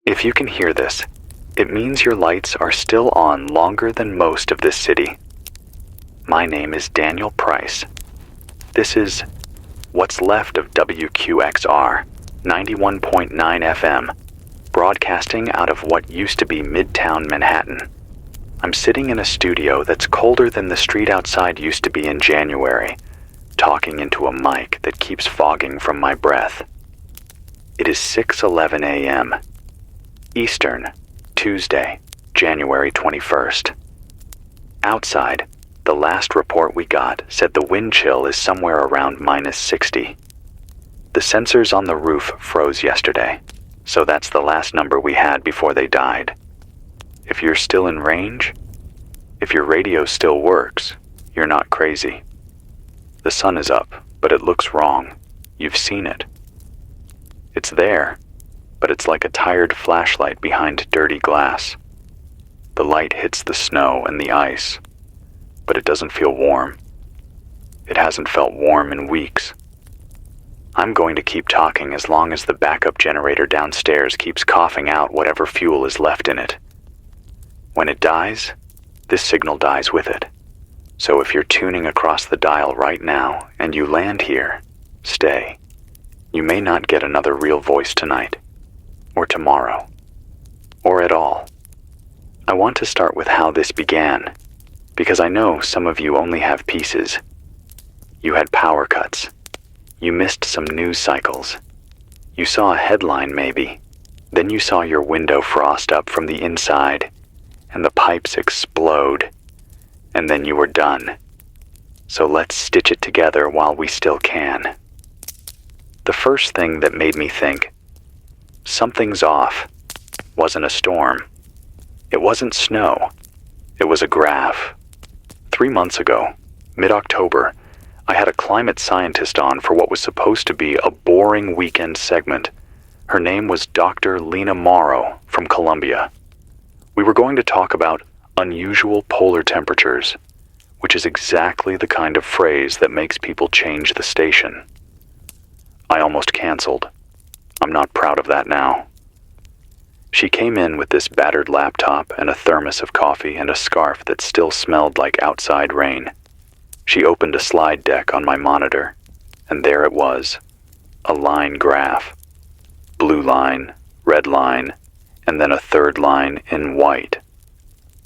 If you can hear this, it means your lights are still on longer than most of this city. My name is Daniel Price. This is what's left of WQXR 91.9 FM, broadcasting out of what used to be Midtown Manhattan. I'm sitting in a studio that's colder than the street outside used to be in January, talking into a mic that keeps fogging from my breath. It is 6:11 a.m. Eastern, Tuesday, January 21st. Outside, the last report we got said the wind chill is somewhere around -60. The sensors on the roof froze yesterday, so that's the last number we had before they died. If you're still in range, if your radio still works, you're not crazy. The sun is up, but it looks wrong. You've seen it. It's there, but it's like a tired flashlight behind dirty glass. The light hits the snow and the ice, but it doesn't feel warm. It hasn't felt warm in weeks. I'm going to keep talking as long as the backup generator downstairs keeps coughing out whatever fuel is left in it. When it dies, this signal dies with it. So if you're tuning across the dial right now and you land here, stay. You may not get another real voice tonight, or tomorrow, or at all. I want to start with how this began, because I know some of you only have pieces. You had power cuts. You missed some news cycles. You saw a headline maybe, then you saw your window frost up from the inside, and the pipes explode, and then you were done. So let's stitch it together while we still can. The first thing that made me think, something's off, wasn't a storm. It wasn't snow. It was a graph. 3 months ago, mid-October, I had a climate scientist on for what was supposed to be a boring weekend segment. Her name was Dr. Lena Morrow from Columbia. We were going to talk about unusual polar temperatures, which is exactly the kind of phrase that makes people change the station. I almost canceled. I'm not proud of that now. She came in with this battered laptop and a thermos of coffee and a scarf that still smelled like outside rain. She opened a slide deck on my monitor, and there it was, a line graph. Blue line, red line, and then a third line in white.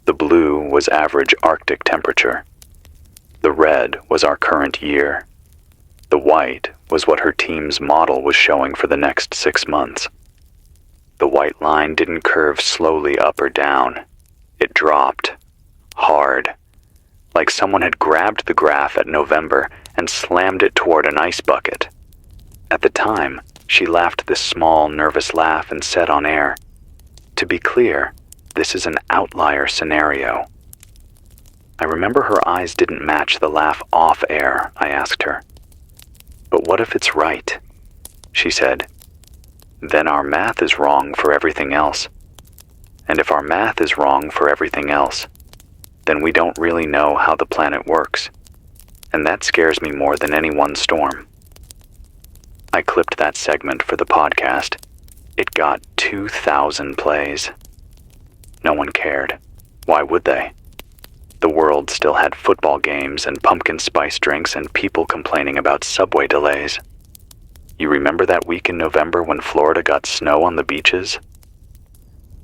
The blue was average Arctic temperature. The red was our current year. The white was what her team's model was showing for the next 6 months. The white line didn't curve slowly up or down. It dropped, hard, like someone had grabbed the graph at November and slammed it toward an ice bucket. At the time, she laughed this small, nervous laugh and said on air, "To be clear, this is an outlier scenario." I remember her eyes didn't match the laugh off air. I asked her, "But what if it's right?" She said, "Then our math is wrong for everything else. And if our math is wrong for everything else, then we don't really know how the planet works. And that scares me more than any one storm." I clipped that segment for the podcast. It got 2,000 plays. No one cared. Why would they? The world still had football games and pumpkin spice drinks and people complaining about subway delays. You remember that week in November when Florida got snow on the beaches?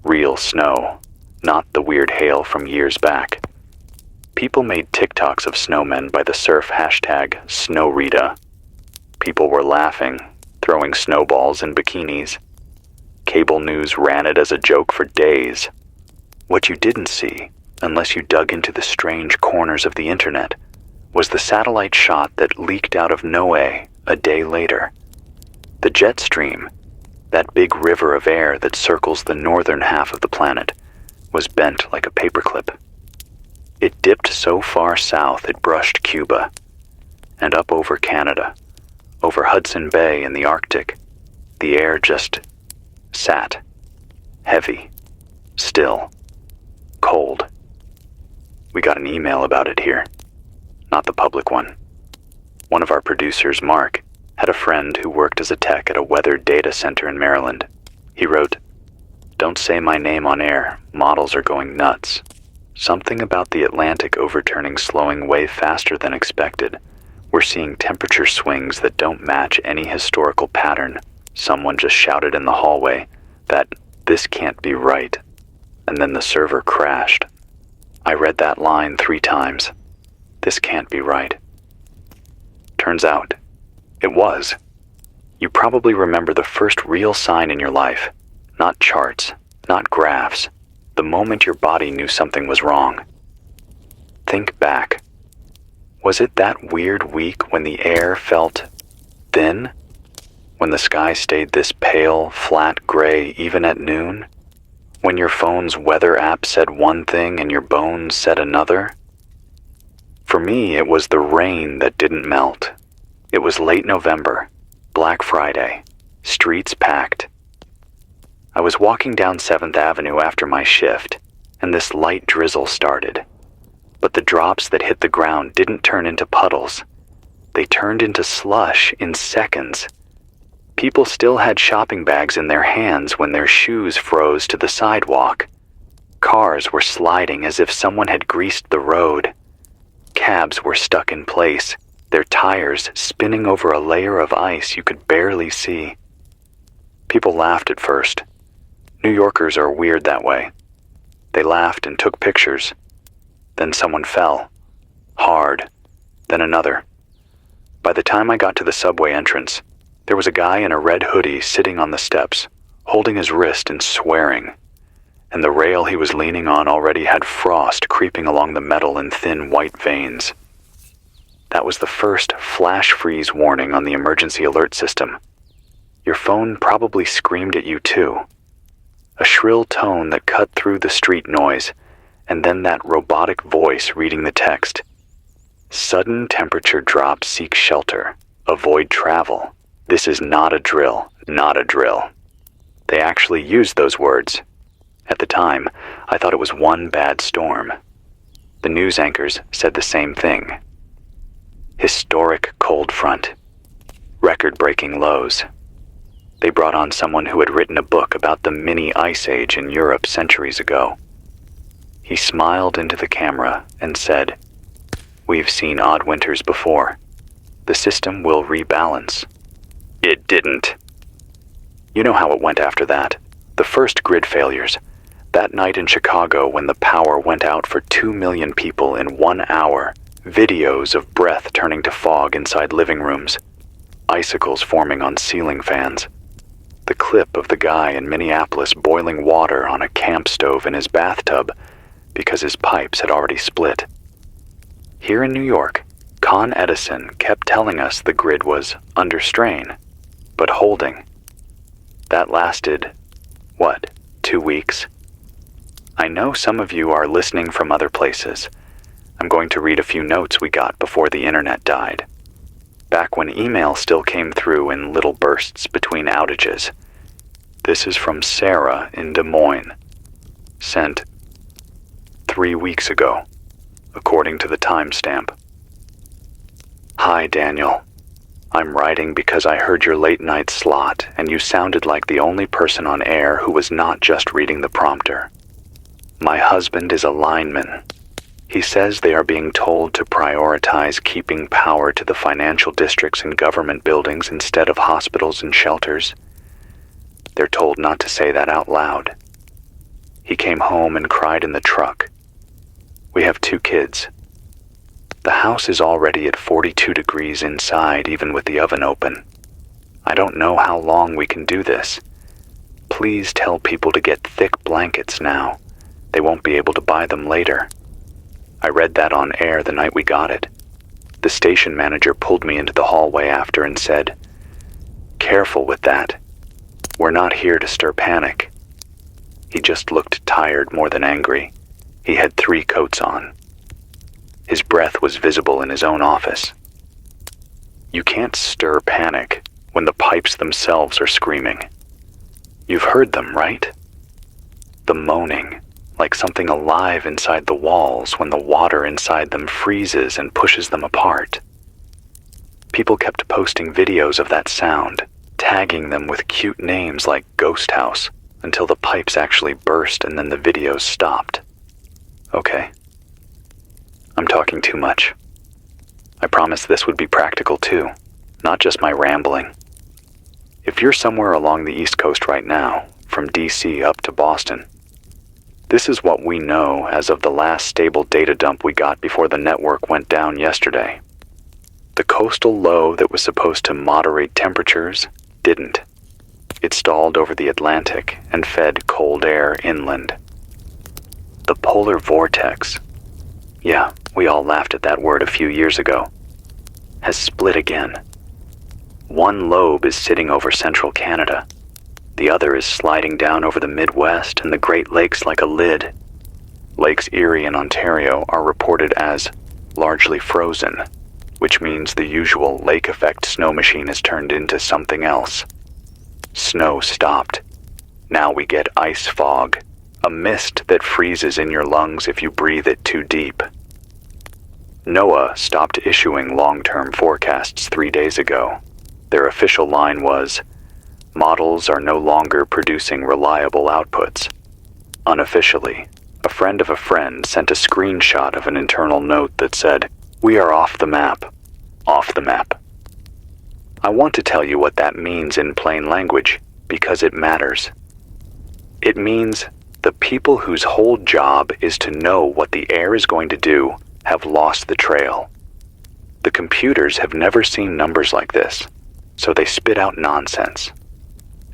Real snow, not the weird hail from years back. People made TikToks of snowmen by the surf hashtag #SnowRita. People were laughing, throwing snowballs in bikinis. Cable news ran it as a joke for days. What you didn't see, unless you dug into the strange corners of the internet, was the satellite shot that leaked out of NOAA a day later. The jet stream, that big river of air that circles the northern half of the planet, was bent like a paperclip. It dipped so far south it brushed Cuba, and up over Canada, over Hudson Bay in the Arctic. The air just sat, heavy, still, cold. We got an email about it here, not the public one. One of our producers, Mark, had a friend who worked as a tech at a weather data center in Maryland. He wrote, Don't say my name on air. Models are going nuts. Something about the Atlantic overturning slowing way faster than expected. We're seeing temperature swings that don't match any historical pattern. Someone just shouted in the hallway that this can't be right, and then the server crashed. I read that line 3 times. This can't be right. Turns out, it was. You probably remember the first real sign in your life. Not charts, not graphs. The moment your body knew something was wrong. Think back. Was it that weird week when the air felt thin? When the sky stayed this pale, flat gray even at noon? When your phone's weather app said one thing and your bones said another? For me, it was the rain that didn't melt. It was late November, Black Friday, streets packed. I was walking down 7th Avenue after my shift, and this light drizzle started. But the drops that hit the ground didn't turn into puddles. They turned into slush in seconds. People still had shopping bags in their hands when their shoes froze to the sidewalk. Cars were sliding as if someone had greased the road. Cabs were stuck in place, their tires spinning over a layer of ice you could barely see. People laughed at first. New Yorkers are weird that way. They laughed and took pictures. Then someone fell. Hard. Then another. By the time I got to the subway entrance, there was a guy in a red hoodie sitting on the steps, holding his wrist and swearing. And the rail he was leaning on already had frost creeping along the metal in thin white veins. That was the first flash freeze warning on the emergency alert system. Your phone probably screamed at you too. A shrill tone that cut through the street noise, and then that robotic voice reading the text. Sudden temperature drop, seek shelter. Avoid travel. This is not a drill, not a drill. They actually used those words. At the time, I thought it was one bad storm. The news anchors said the same thing. Historic cold front. Record-breaking lows. They brought on someone who had written a book about the mini ice age in Europe centuries ago. He smiled into the camera and said, "We've seen odd winters before. The system will rebalance." It didn't. You know how it went after that. The first grid failures. That night in Chicago when the power went out for 2 million people in 1 hour. Videos of breath turning to fog inside living rooms. Icicles forming on ceiling fans. The clip of the guy in Minneapolis boiling water on a camp stove in his bathtub because his pipes had already split. Here in New York, Con Edison kept telling us the grid was under strain, but holding. That lasted, 2 weeks? I know some of you are listening from other places. I'm going to read a few notes we got before the internet died. Back when email still came through in little bursts between outages. This is from Sarah in Des Moines. Sent 3 weeks ago, according to the timestamp. Hi, Daniel. I'm writing because I heard your late night slot and you sounded like the only person on air who was not just reading the prompter. My husband is a lineman. He says they are being told to prioritize keeping power to the financial districts and government buildings instead of hospitals and shelters. They're told not to say that out loud. He came home and cried in the truck. We have 2 kids. The house is already at 42 degrees inside, even with the oven open. I don't know how long we can do this. Please tell people to get thick blankets now. They won't be able to buy them later. I read that on air the night we got it. The station manager pulled me into the hallway after and said, "Careful with that. We're not here to stir panic." He just looked tired more than angry. He had 3 coats on. His breath was visible in his own office. You can't stir panic when the pipes themselves are screaming. You've heard them, right? The moaning, like something alive inside the walls when the water inside them freezes and pushes them apart. People kept posting videos of that sound, tagging them with cute names like Ghost House, until the pipes actually burst and then the videos stopped. Okay. I'm talking too much. I promised this would be practical too, not just my rambling. If you're somewhere along the East Coast right now, from DC up to Boston, this is what we know as of the last stable data dump we got before the network went down yesterday. The coastal low that was supposed to moderate temperatures didn't. It stalled over the Atlantic and fed cold air inland. The polar vortex, yeah, we all laughed at that word a few years ago, has split again. One lobe is sitting over central Canada. The other is sliding down over the Midwest and the Great Lakes like a lid. Lakes Erie and Ontario are reported as largely frozen, which means the usual lake effect snow machine has turned into something else. Snow stopped. Now we get ice fog, a mist that freezes in your lungs if you breathe it too deep. NOAA stopped issuing long-term forecasts 3 days ago. Their official line was, models are no longer producing reliable outputs. Unofficially, a friend of a friend sent a screenshot of an internal note that said, "We are off the map. Off the map." I want to tell you what that means in plain language, because it matters. It means the people whose whole job is to know what the air is going to do have lost the trail. The computers have never seen numbers like this, so they spit out nonsense.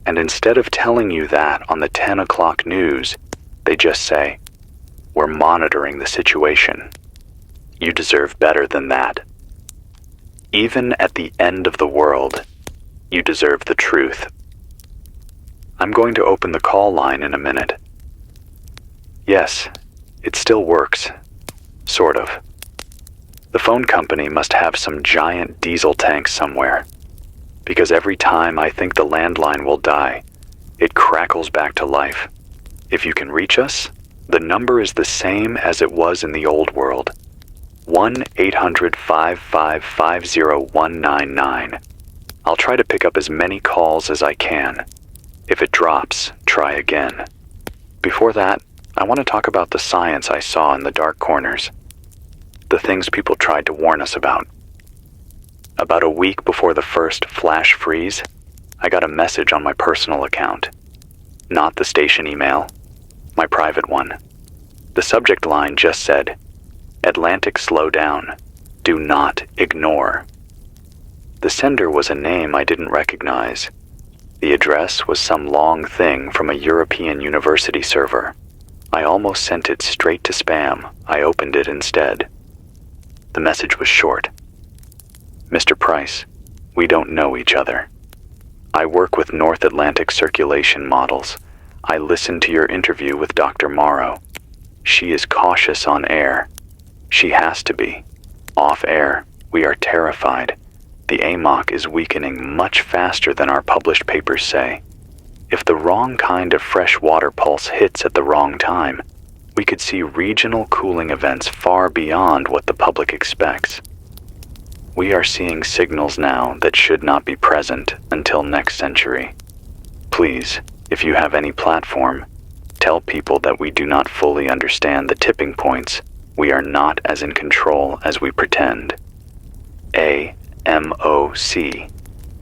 And instead of telling you that on the 10 o'clock news, they just say, "We're monitoring the situation." You deserve better than that. Even at the end of the world, you deserve the truth. I'm going to open the call line in a minute. Yes, it still works. Sort of. The phone company must have some giant diesel tank somewhere, because every time I think the landline will die, it crackles back to life. If you can reach us, the number is the same as it was in the old world. 1-800-5550-199. I'll try to pick up as many calls as I can. If it drops, try again. Before that, I want to talk about the science I saw in the dark corners. The things people tried to warn us about. About a week before the first flash freeze, I got a message on my personal account. Not the station email, my private one. The subject line just said, "Atlantic slow down. Do not ignore." The sender was a name I didn't recognize. The address was some long thing from a European university server. I almost sent it straight to spam. I opened it instead. The message was short. "Mr. Price, we don't know each other. I work with North Atlantic circulation models. I listened to your interview with Dr. Morrow. She is cautious on air. She has to be. Off air, we are terrified. The AMOC is weakening much faster than our published papers say. If the wrong kind of fresh water pulse hits at the wrong time, we could see regional cooling events far beyond what the public expects. We are seeing signals now that should not be present until next century. Please, if you have any platform, tell people that we do not fully understand the tipping points. We are not as in control as we pretend. AMOC.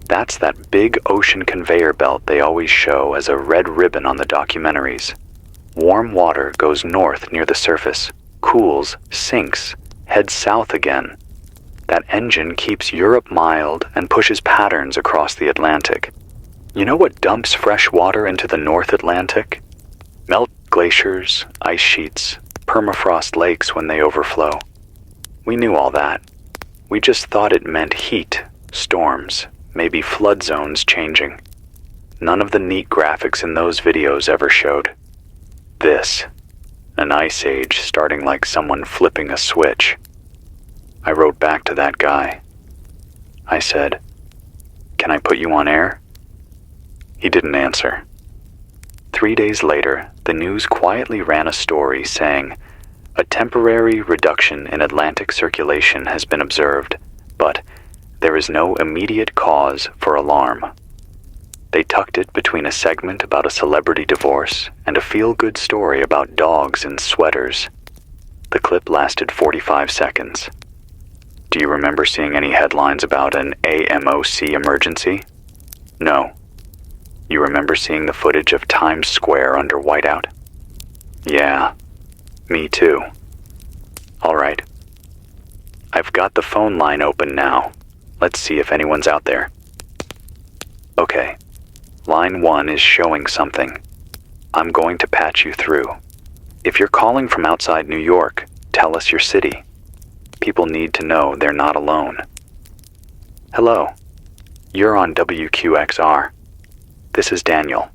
That's that big ocean conveyor belt they always show as a red ribbon on the documentaries. Warm water goes north near the surface, cools, sinks, heads south again. That engine keeps Europe mild and pushes patterns across the Atlantic. You know what dumps fresh water into the North Atlantic? Melt glaciers, ice sheets, permafrost lakes when they overflow. We knew all that. We just thought it meant heat, storms, maybe flood zones changing. None of the neat graphics in those videos ever showed this. An ice age starting like someone flipping a switch. I wrote back to that guy. I said, "Can I put you on air?" He didn't answer. 3 days later, the news quietly ran a story saying, "A temporary reduction in Atlantic circulation has been observed, but there is no immediate cause for alarm." They tucked it between a segment about a celebrity divorce and a feel-good story about dogs in sweaters. The clip lasted 45 seconds. Do you remember seeing any headlines about an AMOC emergency? No. You remember seeing the footage of Times Square under whiteout? Yeah, me too. All right. I've got the phone line open now. Let's see if anyone's out there. Okay. Line 1 is showing something. I'm going to patch you through. If you're calling from outside New York, tell us your city. People need to know they're not alone. Hello. You're on WQXR. This is Daniel.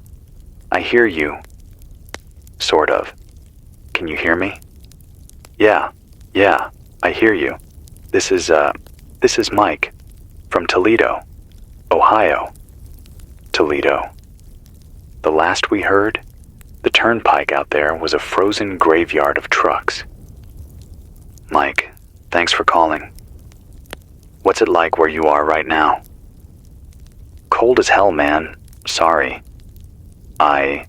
I hear you. Sort of. Can you hear me? Yeah, I hear you. This is Mike from Toledo, Ohio. Toledo. The last we heard, the turnpike out there was a frozen graveyard of trucks. Mike, thanks for calling. What's it like where you are right now? Cold as hell, man. Sorry. I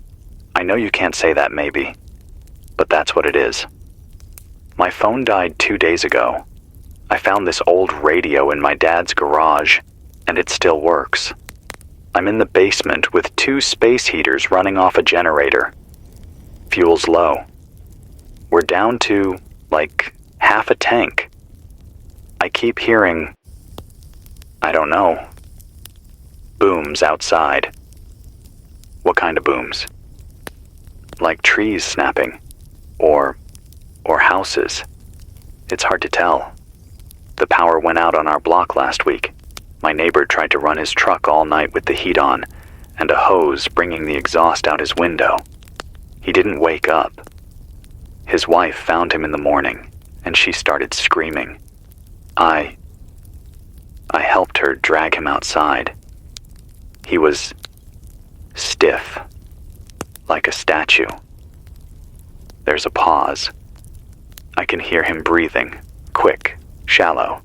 know you can't say that maybe, but that's what it is. My phone died 2 days ago. I found this old radio in my dad's garage, and it still works. I'm in the basement with 2 space heaters running off a generator. Fuel's low. We're down to, like, half a tank. I keep hearing, I don't know, booms outside. What kind of booms? Like trees snapping, or houses. It's hard to tell. The power went out on our block last week. My neighbor tried to run his truck all night with the heat on, and a hose bringing the exhaust out his window. He didn't wake up. His wife found him in the morning, and she started screaming. I helped her drag him outside. He was stiff, like a statue. There's a pause. I can hear him breathing, quick, shallow.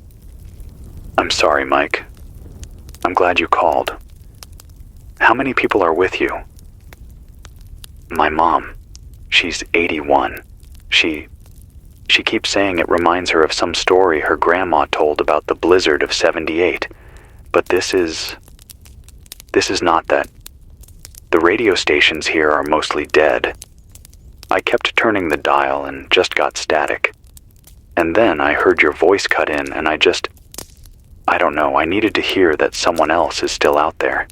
I'm sorry, Mike. I'm glad you called. How many people are with you? My mom. She's 81. She keeps saying it reminds her of some story her grandma told about the blizzard of '78. But this is not that. The radio stations here are mostly dead. I kept turning the dial and just got static. And then I heard your voice cut in and I don't know, I needed to hear that someone else is still out there.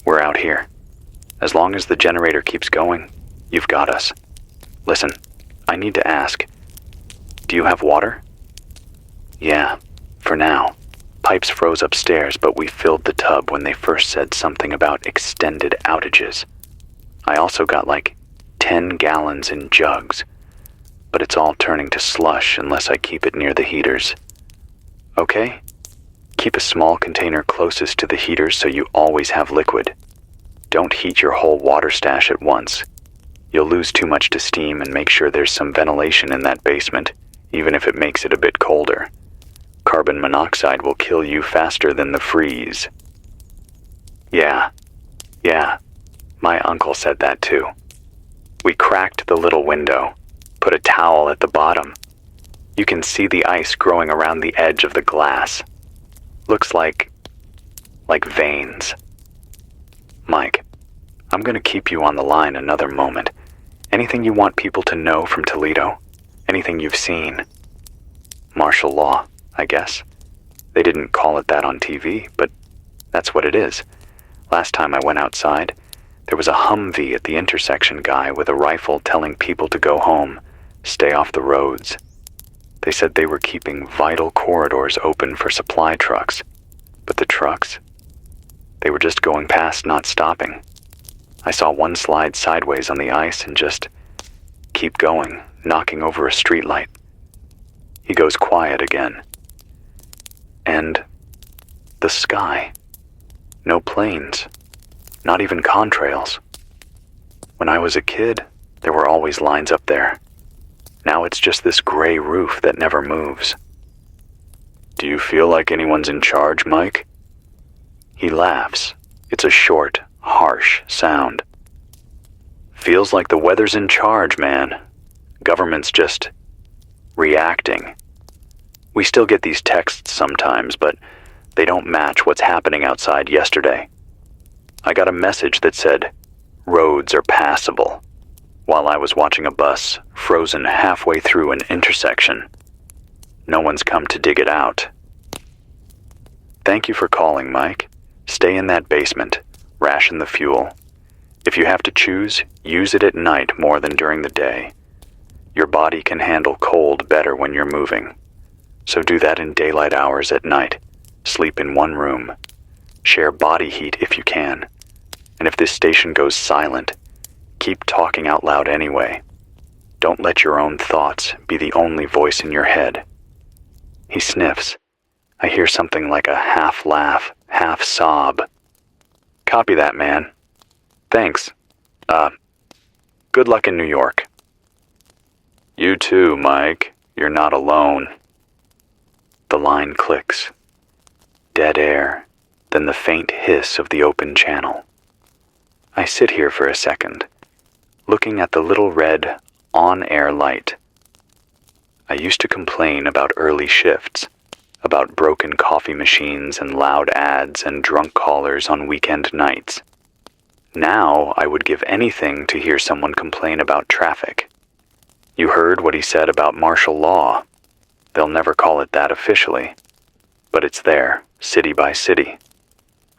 We're out here. As long as the generator keeps going, you've got us. Listen, I need to ask, do you have water? Yeah, for now. Pipes froze upstairs, but we filled the tub when they first said something about extended outages. I also got like 10 gallons in jugs, but it's all turning to slush unless I keep it near the heaters. Okay? Keep a small container closest to the heaters so you always have liquid. Don't heat your whole water stash at once. You'll lose too much to steam, and make sure there's some ventilation in that basement, even if it makes it a bit colder. Carbon monoxide will kill you faster than the freeze. Yeah, my uncle said that too. We cracked the little window, put a towel at the bottom. You can see the ice growing around the edge of the glass. Looks like veins. Mike, I'm gonna keep you on the line another moment. Anything you want people to know from Toledo? Anything you've seen? Martial law, I guess. They didn't call it that on TV, but that's what it is. Last time I went outside, there was a Humvee at the intersection guy with a rifle telling people to go home, stay off the roads. They said they were keeping vital corridors open for supply trucks, but the trucks, they were just going past, not stopping. I saw one slide sideways on the ice and just keep going, knocking over a streetlight. He goes quiet again. And the sky. No planes. Not even contrails. When I was a kid, there were always lines up there. Now it's just this gray roof that never moves. Do you feel like anyone's in charge, Mike? He laughs, It's a short, harsh sound. Feels like the weather's in charge, man. Government's just reacting. We still get these texts sometimes, but they don't match what's happening outside yesterday. I got a message that said, "Roads are passable," while I was watching a bus frozen halfway through an intersection. No one's come to dig it out. Thank you for calling, Mike. Stay in that basement. Ration the fuel. If you have to choose, use it at night more than during the day. Your body can handle cold better when you're moving. So do that in daylight hours at night. Sleep in one room. Share body heat if you can. And if this station goes silent, keep talking out loud anyway. Don't let your own thoughts be the only voice in your head. He sniffs. I hear something like a half laugh, half sob. Copy that, man. Thanks. Good luck in New York. You too, Mike. You're not alone. The line clicks. Dead air, then the faint hiss of the open channel. I sit here for a second, looking at the little red on-air light. I used to complain about early shifts, about broken coffee machines and loud ads and drunk callers on weekend nights. Now I would give anything to hear someone complain about traffic. You heard what he said about martial law. They'll never call it that officially, but it's there, city by city.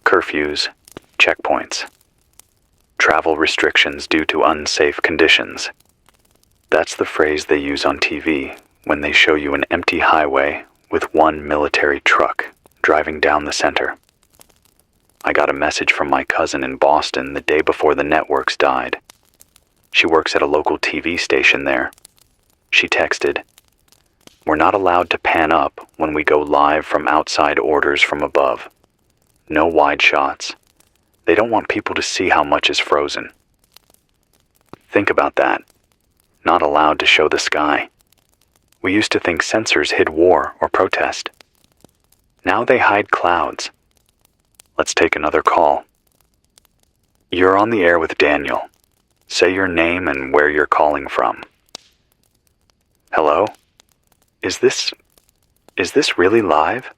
Curfews, checkpoints. Travel restrictions due to unsafe conditions. That's the phrase they use on TV when they show you an empty highway with one military truck driving down the center. I got a message from my cousin in Boston the day before the networks died. She works at a local TV station there. She texted, "We're not allowed to pan up when we go live from outside orders from above. No wide shots. They don't want people to see how much is frozen." Think about that. Not allowed to show the sky. We used to think sensors hid war or protest. Now they hide clouds. Let's take another call. You're on the air with Daniel. Say your name and where you're calling from. Hello? Is this really live?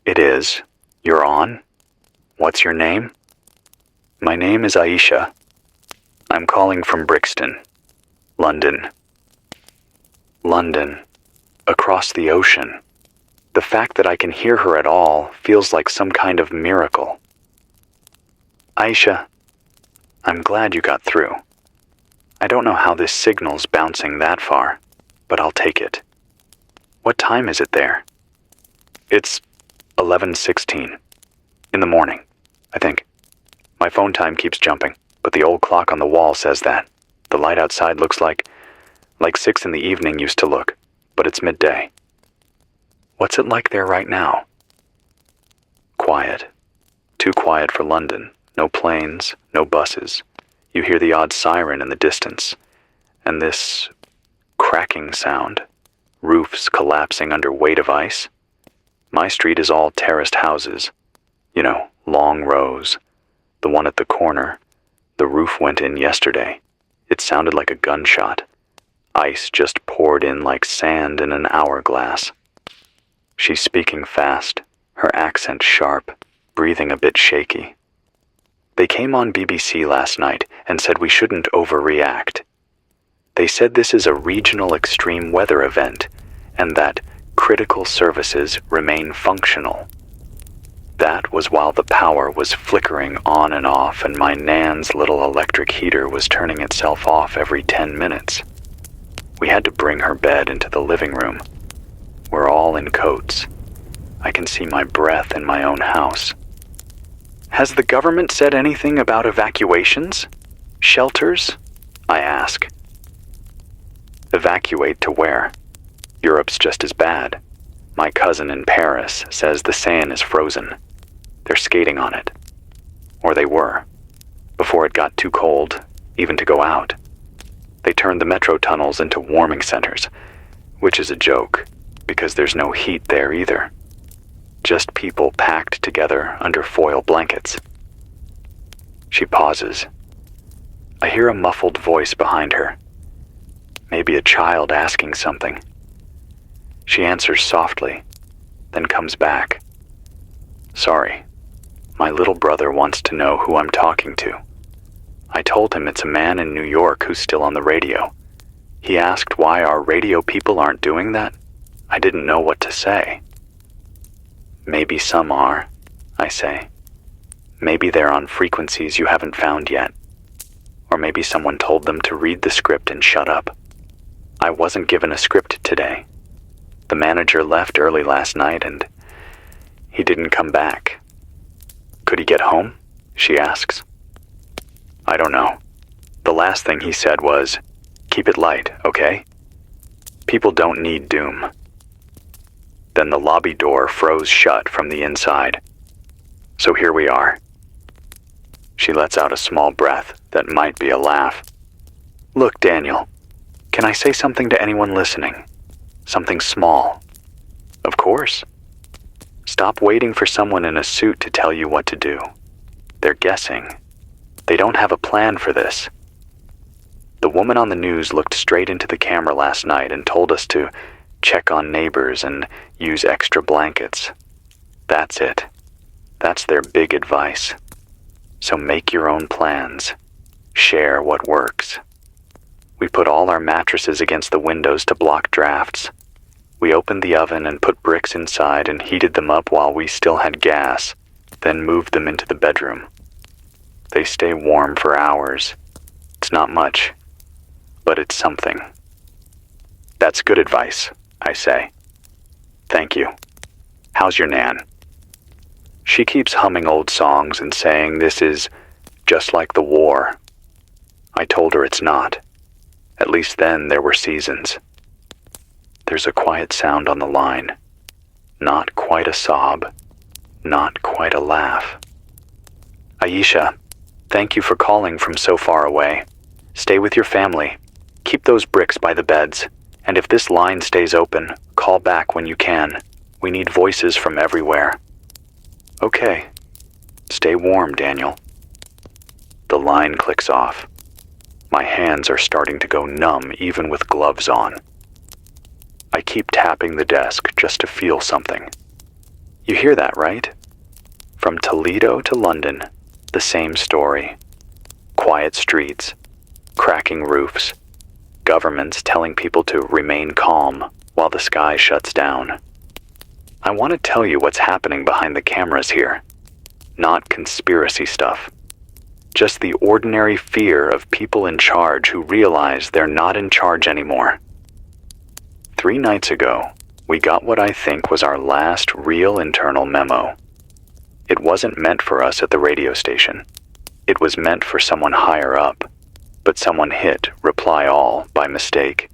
It is. You're on? What's your name? My name is Aisha. I'm calling from Brixton, London. London. Across the ocean. The fact that I can hear her at all feels like some kind of miracle. Aisha, I'm glad you got through. I don't know how this signal's bouncing that far, but I'll take it. What time is it there? It's 11:16. In the morning, I think. My phone time keeps jumping, but the old clock on the wall says that. The light outside looks like 6 in the evening used to look, but it's midday. What's it like there right now? Quiet. Too quiet for London. No planes, no buses. You hear the odd siren in the distance, and this cracking sound. Roofs collapsing under weight of ice. My street is all terraced houses. You know, long rows. The one at the corner, the roof went in yesterday. It sounded like a gunshot. Ice just poured in like sand in an hourglass. She's speaking fast, her accent sharp, breathing a bit shaky. They came on BBC last night and said we shouldn't overreact. They said this is a regional extreme weather event and that critical services remain functional. That was while the power was flickering on and off and my Nan's little electric heater was turning itself off every 10 minutes. We had to bring her bed into the living room. We're all in coats. I can see my breath in my own house. Has the government said anything about evacuations? Shelters? I ask. Evacuate to where? Europe's just as bad. My cousin in Paris says the Seine is frozen. They're skating on it. Or they were, before it got too cold, even to go out. They turned the metro tunnels into warming centers, which is a joke, because there's no heat there either. Just people packed together under foil blankets. She pauses. I hear a muffled voice behind her. Maybe a child asking something. She answers softly, then comes back. Sorry, my little brother wants to know who I'm talking to. I told him it's a man in New York who's still on the radio. He asked why our radio people aren't doing that. I didn't know what to say. Maybe some are, I say. Maybe they're on frequencies you haven't found yet. Or maybe someone told them to read the script and shut up. I wasn't given a script today. The manager left early last night and he didn't come back. Could he get home? She asks. I don't know. The last thing he said was, keep it light, okay? People don't need doom. Then the lobby door froze shut from the inside. So here we are. She lets out a small breath that might be a laugh. Look, Daniel, can I say something to anyone listening? Something small. Of course. Stop waiting for someone in a suit to tell you what to do. They're guessing. They don't have a plan for this. The woman on the news looked straight into the camera last night and told us to check on neighbors and use extra blankets. That's it. That's their big advice. So make your own plans. Share what works. We put all our mattresses against the windows to block drafts. We opened the oven and put bricks inside and heated them up while we still had gas, then moved them into the bedroom. They stay warm for hours. It's not much, but it's something. That's good advice, I say. Thank you. How's your Nan? She keeps humming old songs and saying this is just like the war. I told her it's not. At least then there were seasons. There's a quiet sound on the line. Not quite a sob. Not quite a laugh. Aisha, thank you for calling from so far away. Stay with your family. Keep those bricks by the beds. And if this line stays open, call back when you can. We need voices from everywhere. Okay. Stay warm, Daniel. The line clicks off. My hands are starting to go numb even with gloves on. I keep tapping the desk just to feel something. You hear that, right? From Toledo to London, the same story. Quiet streets, cracking roofs, governments telling people to remain calm while the sky shuts down. I want to tell you what's happening behind the cameras here. Not conspiracy stuff. Just the ordinary fear of people in charge who realize they're not in charge anymore. 3 nights ago, we got what I think was our last real internal memo. It wasn't meant for us at the radio station. It was meant for someone higher up, but someone hit reply all by mistake,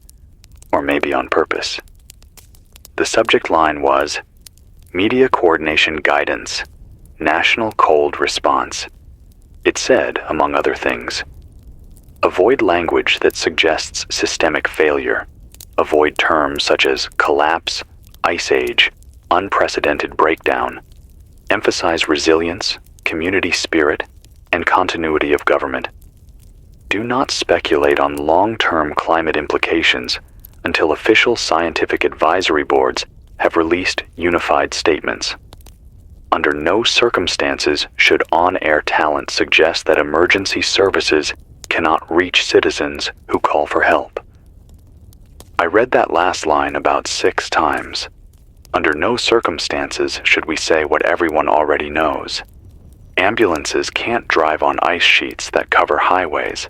or maybe on purpose. The subject line was, Media Coordination Guidance, National Cold Response. It said, among other things, avoid language that suggests systemic failure. Avoid terms such as collapse, ice age, unprecedented breakdown. Emphasize resilience, community spirit, and continuity of government. Do not speculate on long-term climate implications until official scientific advisory boards have released unified statements. Under no circumstances should on-air talent suggest that emergency services cannot reach citizens who call for help. I read that last line about 6 times. Under no circumstances should we say what everyone already knows. Ambulances can't drive on ice sheets that cover highways.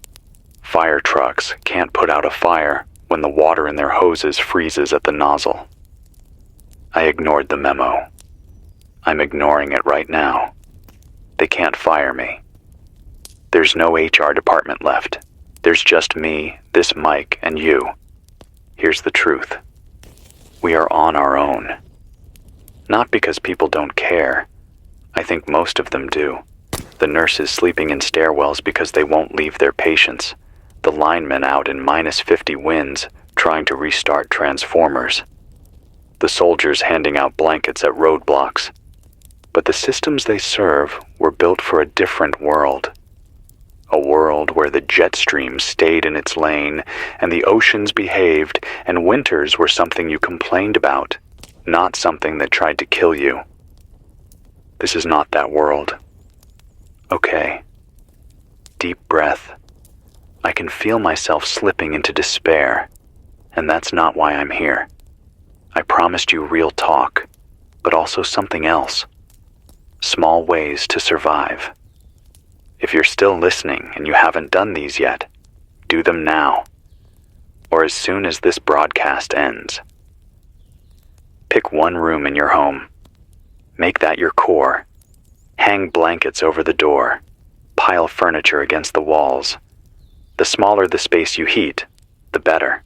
Fire trucks can't put out a fire when the water in their hoses freezes at the nozzle. I ignored the memo. I'm ignoring it right now. They can't fire me. There's no HR department left. There's just me, this mic, and you. Here's the truth. We are on our own. Not because people don't care. I think most of them do. The nurses sleeping in stairwells because they won't leave their patients. The linemen out in -50 winds trying to restart transformers. The soldiers handing out blankets at roadblocks. But the systems they serve were built for a different world. A world where the jet stream stayed in its lane, and the oceans behaved, and winters were something you complained about, not something that tried to kill you. This is not that world. Okay. Deep breath. I can feel myself slipping into despair, and that's not why I'm here. I promised you real talk, but also something else. Small ways to survive. If you're still listening and you haven't done these yet, do them now, or as soon as this broadcast ends. Pick one room in your home. Make that your core. Hang blankets over the door. Pile furniture against the walls. The smaller the space you heat, the better.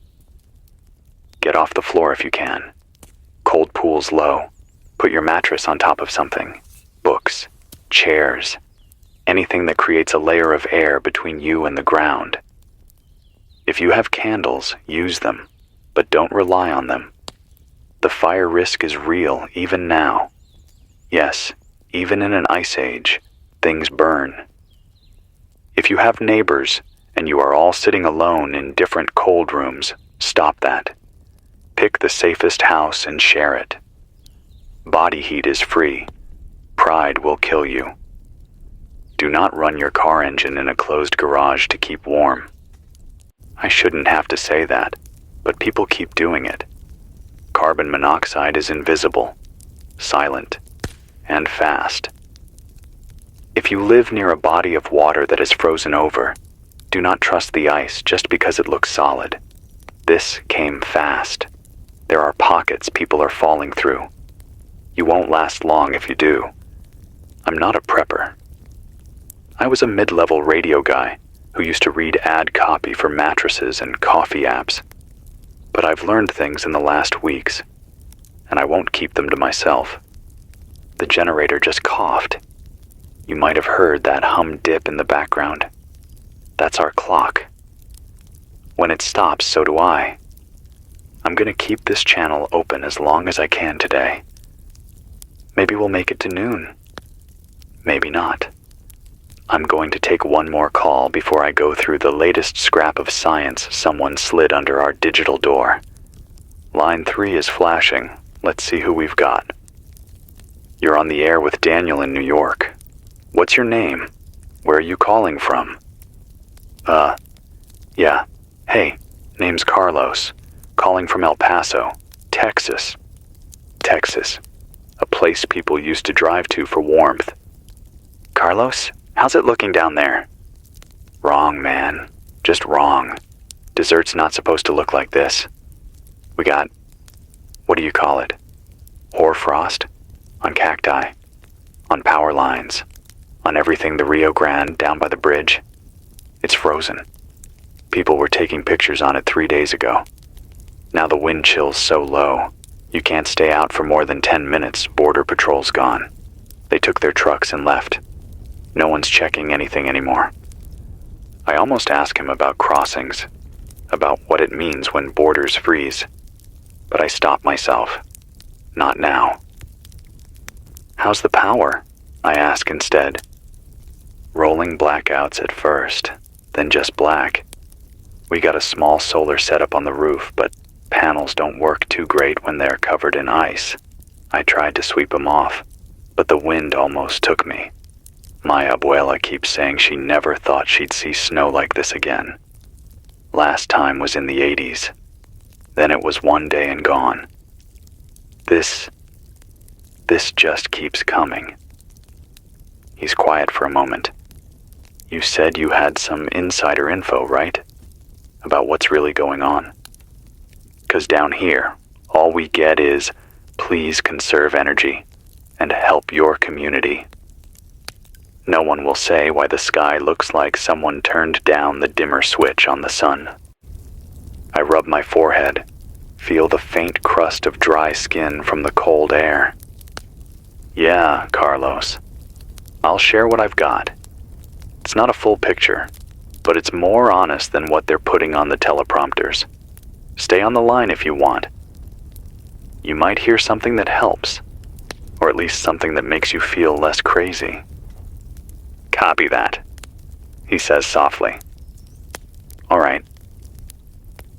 Get off the floor if you can. Cold pools low. Put your mattress on top of something. Books, chairs, anything that creates a layer of air between you and the ground. If you have candles, use them, but don't rely on them. The fire risk is real even now. Yes, even in an ice age, things burn. If you have neighbors and you are all sitting alone in different cold rooms, stop that. Pick the safest house and share it. Body heat is free. Pride will kill you. Do not run your car engine in a closed garage to keep warm. I shouldn't have to say that, but people keep doing it. Carbon monoxide is invisible, silent, and fast. If you live near a body of water that is frozen over, do not trust the ice just because it looks solid. This came fast. There are pockets people are falling through. You won't last long if you do. I'm not a prepper. I was a mid-level radio guy who used to read ad copy for mattresses and coffee apps. But I've learned things in the last weeks, and I won't keep them to myself. The generator just coughed. You might have heard that hum dip in the background. That's our clock. When it stops, so do I. I'm gonna keep this channel open as long as I can today. Maybe we'll make it to noon. Maybe not. I'm going to take one more call before I go through the latest scrap of science someone slid under our digital door. Line 3 is flashing. Let's see who we've got. You're on the air with Daniel in New York. What's your name? Where are you calling from? Yeah. Hey, name's Carlos. Calling from El Paso, Texas. Texas. A place people used to drive to for warmth. Carlos, how's it looking down there? Wrong, man. Just wrong. Dessert's not supposed to look like this. We got, what do you call it? Hoarfrost? On cacti. On power lines. On everything the Rio Grande down by the bridge. It's frozen. People were taking pictures on it 3 days ago. Now the wind chill's so low, you can't stay out for more than 10 minutes. Border Patrol's gone. They took their trucks and left. No one's checking anything anymore. I almost asked him about crossings, about what it means when borders freeze, but I stopped myself. Not now. How's the power? I ask instead. Rolling blackouts at first, then just black. We got a small solar setup on the roof, but panels don't work too great when they're covered in ice. I tried to sweep them off, but the wind almost took me. My abuela keeps saying she never thought she'd see snow like this again. Last time was in the 80s. Then it was one day and gone. This just keeps coming. He's quiet for a moment. You said you had some insider info, right? About what's really going on? 'Cause down here, all we get is, please conserve energy and help your community. No one will say why the sky looks like someone turned down the dimmer switch on the sun. I rub my forehead, feel the faint crust of dry skin from the cold air. Yeah, Carlos. I'll share what I've got. It's not a full picture, but it's more honest than what they're putting on the teleprompters. Stay on the line if you want. You might hear something that helps, or at least something that makes you feel less crazy. Copy that. he says softly. All right.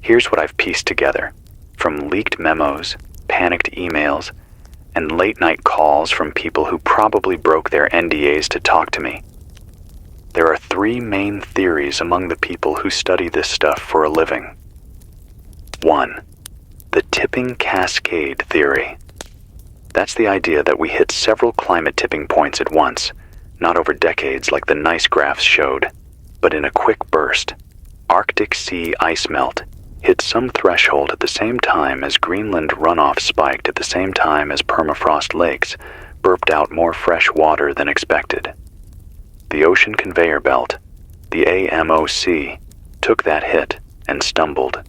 Here's what I've pieced together from leaked memos, panicked emails, and late-night calls from people who probably broke their NDAs to talk to me. There are 3 main theories among the people who study this stuff for a living. 1. The tipping cascade theory. That's the idea that we hit several climate tipping points at once, not over decades like the nice graphs showed, but in a quick burst. Arctic sea ice melt hit some threshold at the same time as Greenland runoff spiked at the same time as permafrost lakes burped out more fresh water than expected. The ocean conveyor belt, the AMOC, took that hit and stumbled.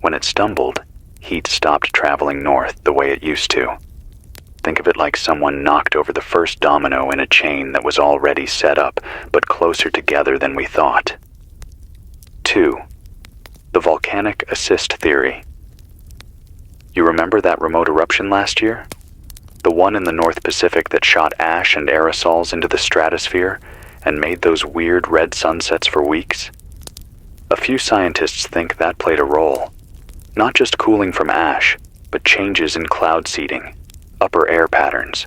When it stumbled, heat stopped traveling north the way it used to. Think of it like someone knocked over the first domino in a chain that was already set up, but closer together than we thought. 2. The volcanic assist theory. You remember that remote eruption last year? The one in the North Pacific that shot ash and aerosols into the stratosphere and made those weird red sunsets for weeks? A few scientists think that played a role. Not just cooling from ash, but changes in cloud seeding, upper air patterns.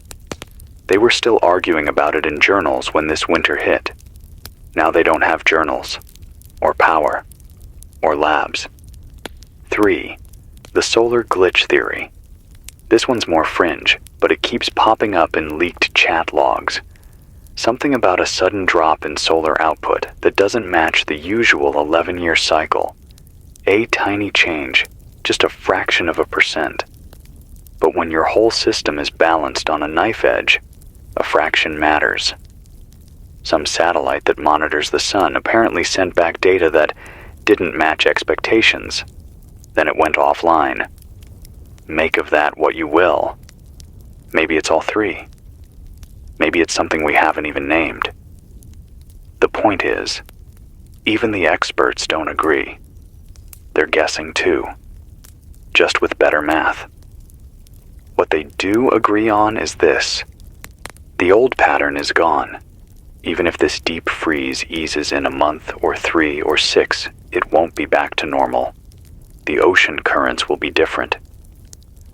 They were still arguing about it in journals when this winter hit. Now they don't have journals, or power, or labs. 3. The solar glitch theory. This one's more fringe, but it keeps popping up in leaked chat logs. Something about a sudden drop in solar output that doesn't match the usual 11-year cycle. A tiny change, just a fraction of a percent. But when your whole system is balanced on a knife edge, a fraction matters. Some satellite that monitors the sun apparently sent back data that didn't match expectations. Then it went offline. Make of that what you will. Maybe it's all 3. Maybe it's something we haven't even named. The point is, even the experts don't agree. They're guessing too, just with better math. What they do agree on is this. The old pattern is gone. Even if this deep freeze eases in a month or 3 or 6, it won't be back to normal. The ocean currents will be different.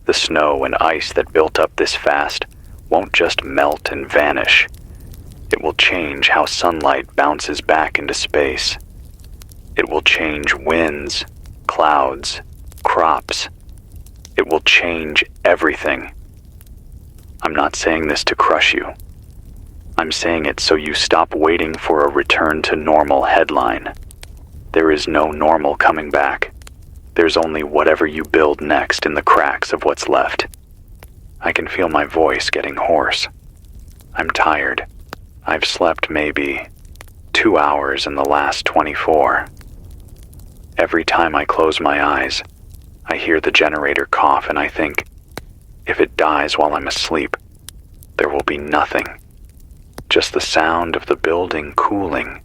The snow and ice that built up this fast won't just melt and vanish. It will change how sunlight bounces back into space. It will change winds, clouds, crops. It will change everything. I'm not saying this to crush you. I'm saying it so you stop waiting for a return to normal headline. There is no normal coming back. There's only whatever you build next in the cracks of what's left. I can feel my voice getting hoarse. I'm tired. I've slept maybe 2 hours in the last 24. Every time I close my eyes, I hear the generator cough and I think, if it dies while I'm asleep, there will be nothing. Just the sound of the building cooling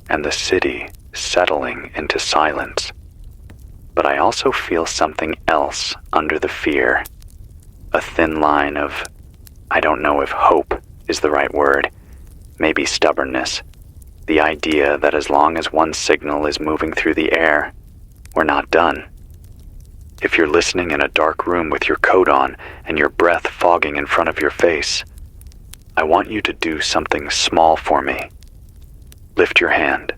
and the city settling into silence. But I also feel something else under the fear. A thin line of, I don't know if hope is the right word, maybe stubbornness. The idea that as long as one signal is moving through the air, we're not done. If you're listening in a dark room with your coat on and your breath fogging in front of your face, I want you to do something small for me. Lift your hand.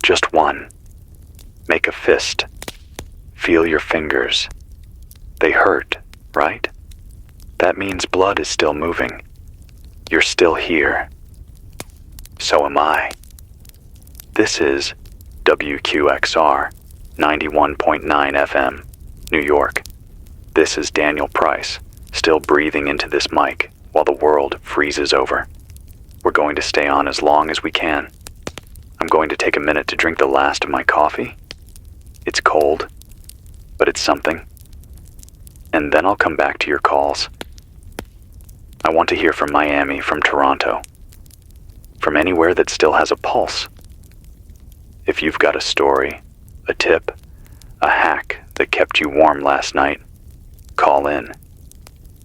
Just one. Make a fist. Feel your fingers. They hurt, right? That means blood is still moving. You're still here. So am I. This is WQXR 91.9 FM, New York. This is Daniel Price, still breathing into this mic while the world freezes over. We're going to stay on as long as we can. I'm going to take a minute to drink the last of my coffee. It's cold, but it's something. And then I'll come back to your calls. I want to hear from Miami, from Toronto, from anywhere that still has a pulse. If you've got a story, a tip, a hack that kept you warm last night, call in.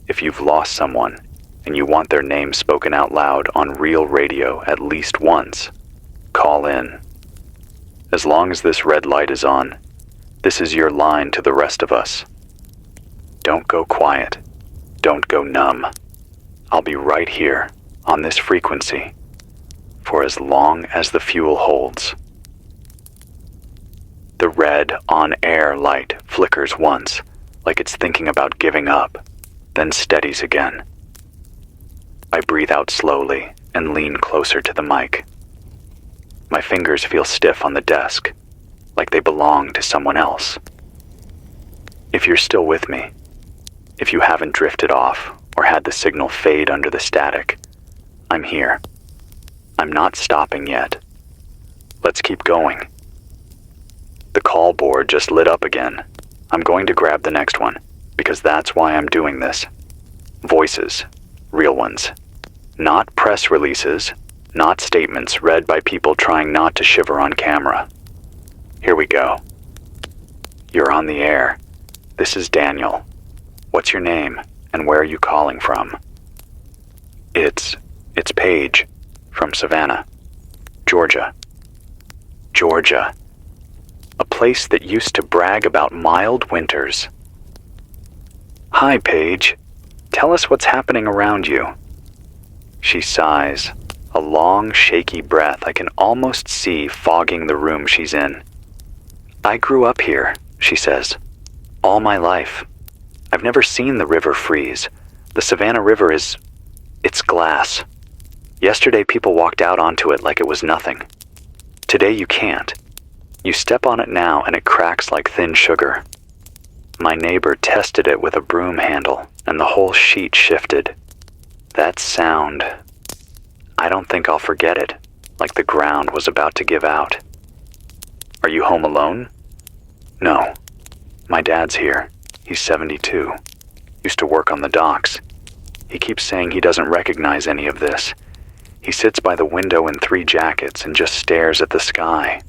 If you've lost someone and you want their name spoken out loud on real radio at least once, call in. As long as this red light is on, this is your line to the rest of us. Don't go quiet. Don't go numb. I'll be right here on this frequency for as long as the fuel holds. The red on-air light flickers once, like it's thinking about giving up, then steadies again. I breathe out slowly and lean closer to the mic. My fingers feel stiff on the desk, like they belong to someone else. If you're still with me, if you haven't drifted off or had the signal fade under the static, I'm here. I'm not stopping yet. Let's keep going. The call board just lit up again. I'm going to grab the next one, because that's why I'm doing this. Voices, real ones. Not press releases, not statements read by people trying not to shiver on camera. Here we go. You're on the air. This is Daniel. What's your name, and where are you calling from? It's Paige, from Savannah, Georgia. Georgia. A place that used to brag about mild winters. Hi, Paige. Tell us what's happening around you. She sighs, a long, shaky breath I can almost see fogging the room she's in. I grew up here, she says, all my life. I've never seen the river freeze. The Savannah River it's glass. Yesterday people walked out onto it like it was nothing. Today you can't. You step on it now and it cracks like thin sugar. My neighbor tested it with a broom handle and the whole sheet shifted. That sound, I don't think I'll forget it, like the ground was about to give out. Are you home alone? No. My dad's here. He's 72. Used to work on the docks. He keeps saying he doesn't recognize any of this. He sits by the window in 3 jackets and just stares at the sky.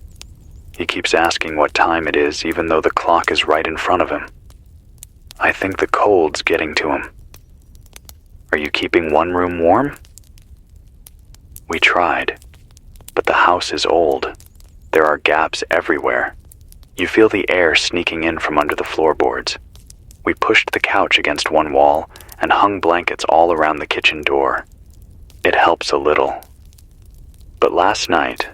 He keeps asking what time it is, even though the clock is right in front of him. I think the cold's getting to him. Are you keeping one room warm? We tried, but the house is old. There are gaps everywhere. You feel the air sneaking in from under the floorboards. We pushed the couch against one wall and hung blankets all around the kitchen door. It helps a little. But last night,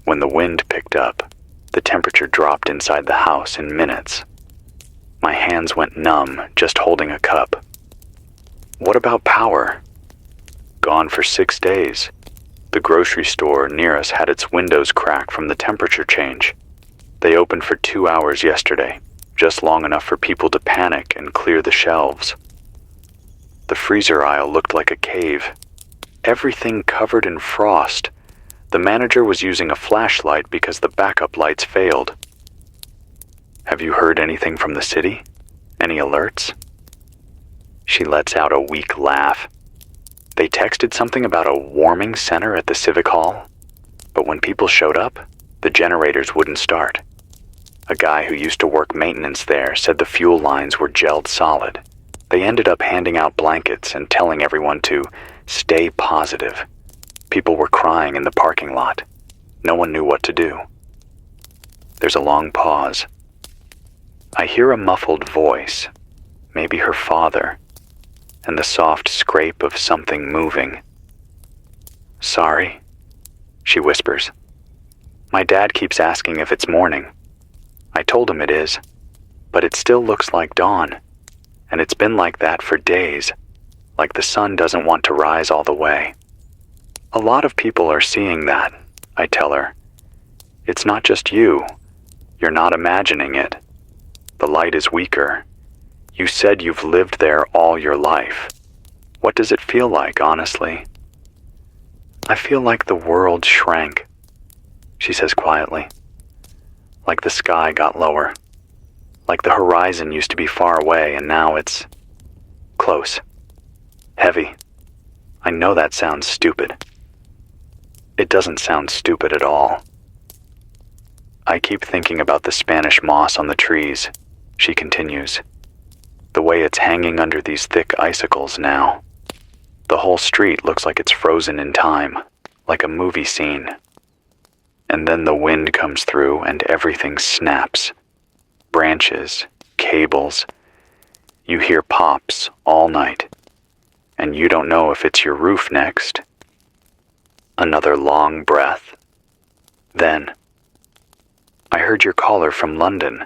when the wind picked up, the temperature dropped inside the house in minutes. My hands went numb just holding a cup. What about power? Gone for 6 days. The grocery store near us had its windows cracked from the temperature change. They opened for 2 hours yesterday, just long enough for people to panic and clear the shelves. The freezer aisle looked like a cave. Everything covered in frost. The manager was using a flashlight because the backup lights failed. Have you heard anything from the city? Any alerts? She lets out a weak laugh. They texted something about a warming center at the Civic Hall, but when people showed up, the generators wouldn't start. A guy who used to work maintenance there said the fuel lines were gelled solid. They ended up handing out blankets and telling everyone to stay positive. People were crying in the parking lot. No one knew what to do. There's a long pause. I hear a muffled voice, maybe her father, and the soft scrape of something moving. Sorry, she whispers. My dad keeps asking if it's morning. I told him it is, but it still looks like dawn, and it's been like that for days, like the sun doesn't want to rise all the way. A lot of people are seeing that, I tell her. It's not just you. You're not imagining it. The light is weaker. You said you've lived there all your life. What does it feel like, honestly? I feel like the world shrank, she says quietly. Like the sky got lower. Like the horizon used to be far away and now it's close. Heavy. I know that sounds stupid. It doesn't sound stupid at all. I keep thinking about the Spanish moss on the trees, she continues. The way it's hanging under these thick icicles now. The whole street looks like it's frozen in time, like a movie scene. And then the wind comes through and everything snaps. Branches, cables. You hear pops all night. And you don't know if it's your roof next. Another long breath. Then, I heard your caller from London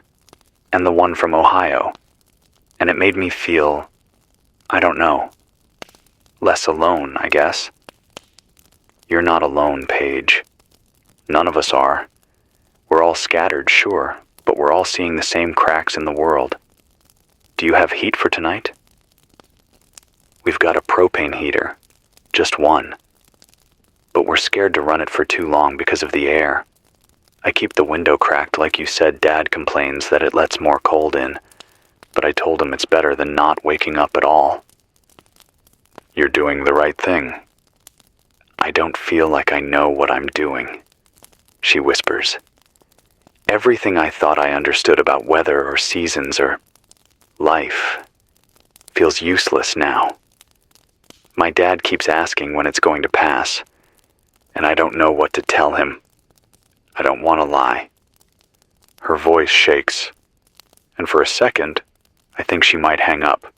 and the one from Ohio, and it made me feel, I don't know, less alone, I guess. You're not alone, Paige. None of us are. We're all scattered, sure, but we're all seeing the same cracks in the world. Do you have heat for tonight? We've got a propane heater, just one. But we're scared to run it for too long because of the air. I keep the window cracked like you said. Dad complains that it lets more cold in, but I told him it's better than not waking up at all. You're doing the right thing. I don't feel like I know what I'm doing, she whispers. Everything I thought I understood about weather or seasons or life feels useless now. My dad keeps asking when it's going to pass, and I don't know what to tell him. I don't want to lie. Her voice shakes, and for a second, I think she might hang up.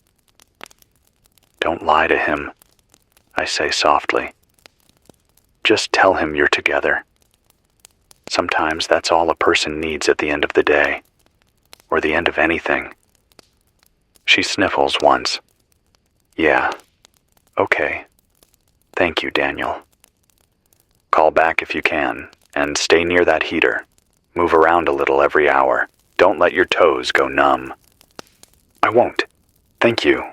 Don't lie to him, I say softly. Just tell him you're together. Sometimes that's all a person needs at the end of the day, or the end of anything. She sniffles once. Yeah, okay. Thank you, Daniel. Call back if you can, and stay near that heater. Move around a little every hour. Don't let your toes go numb. I won't. Thank you.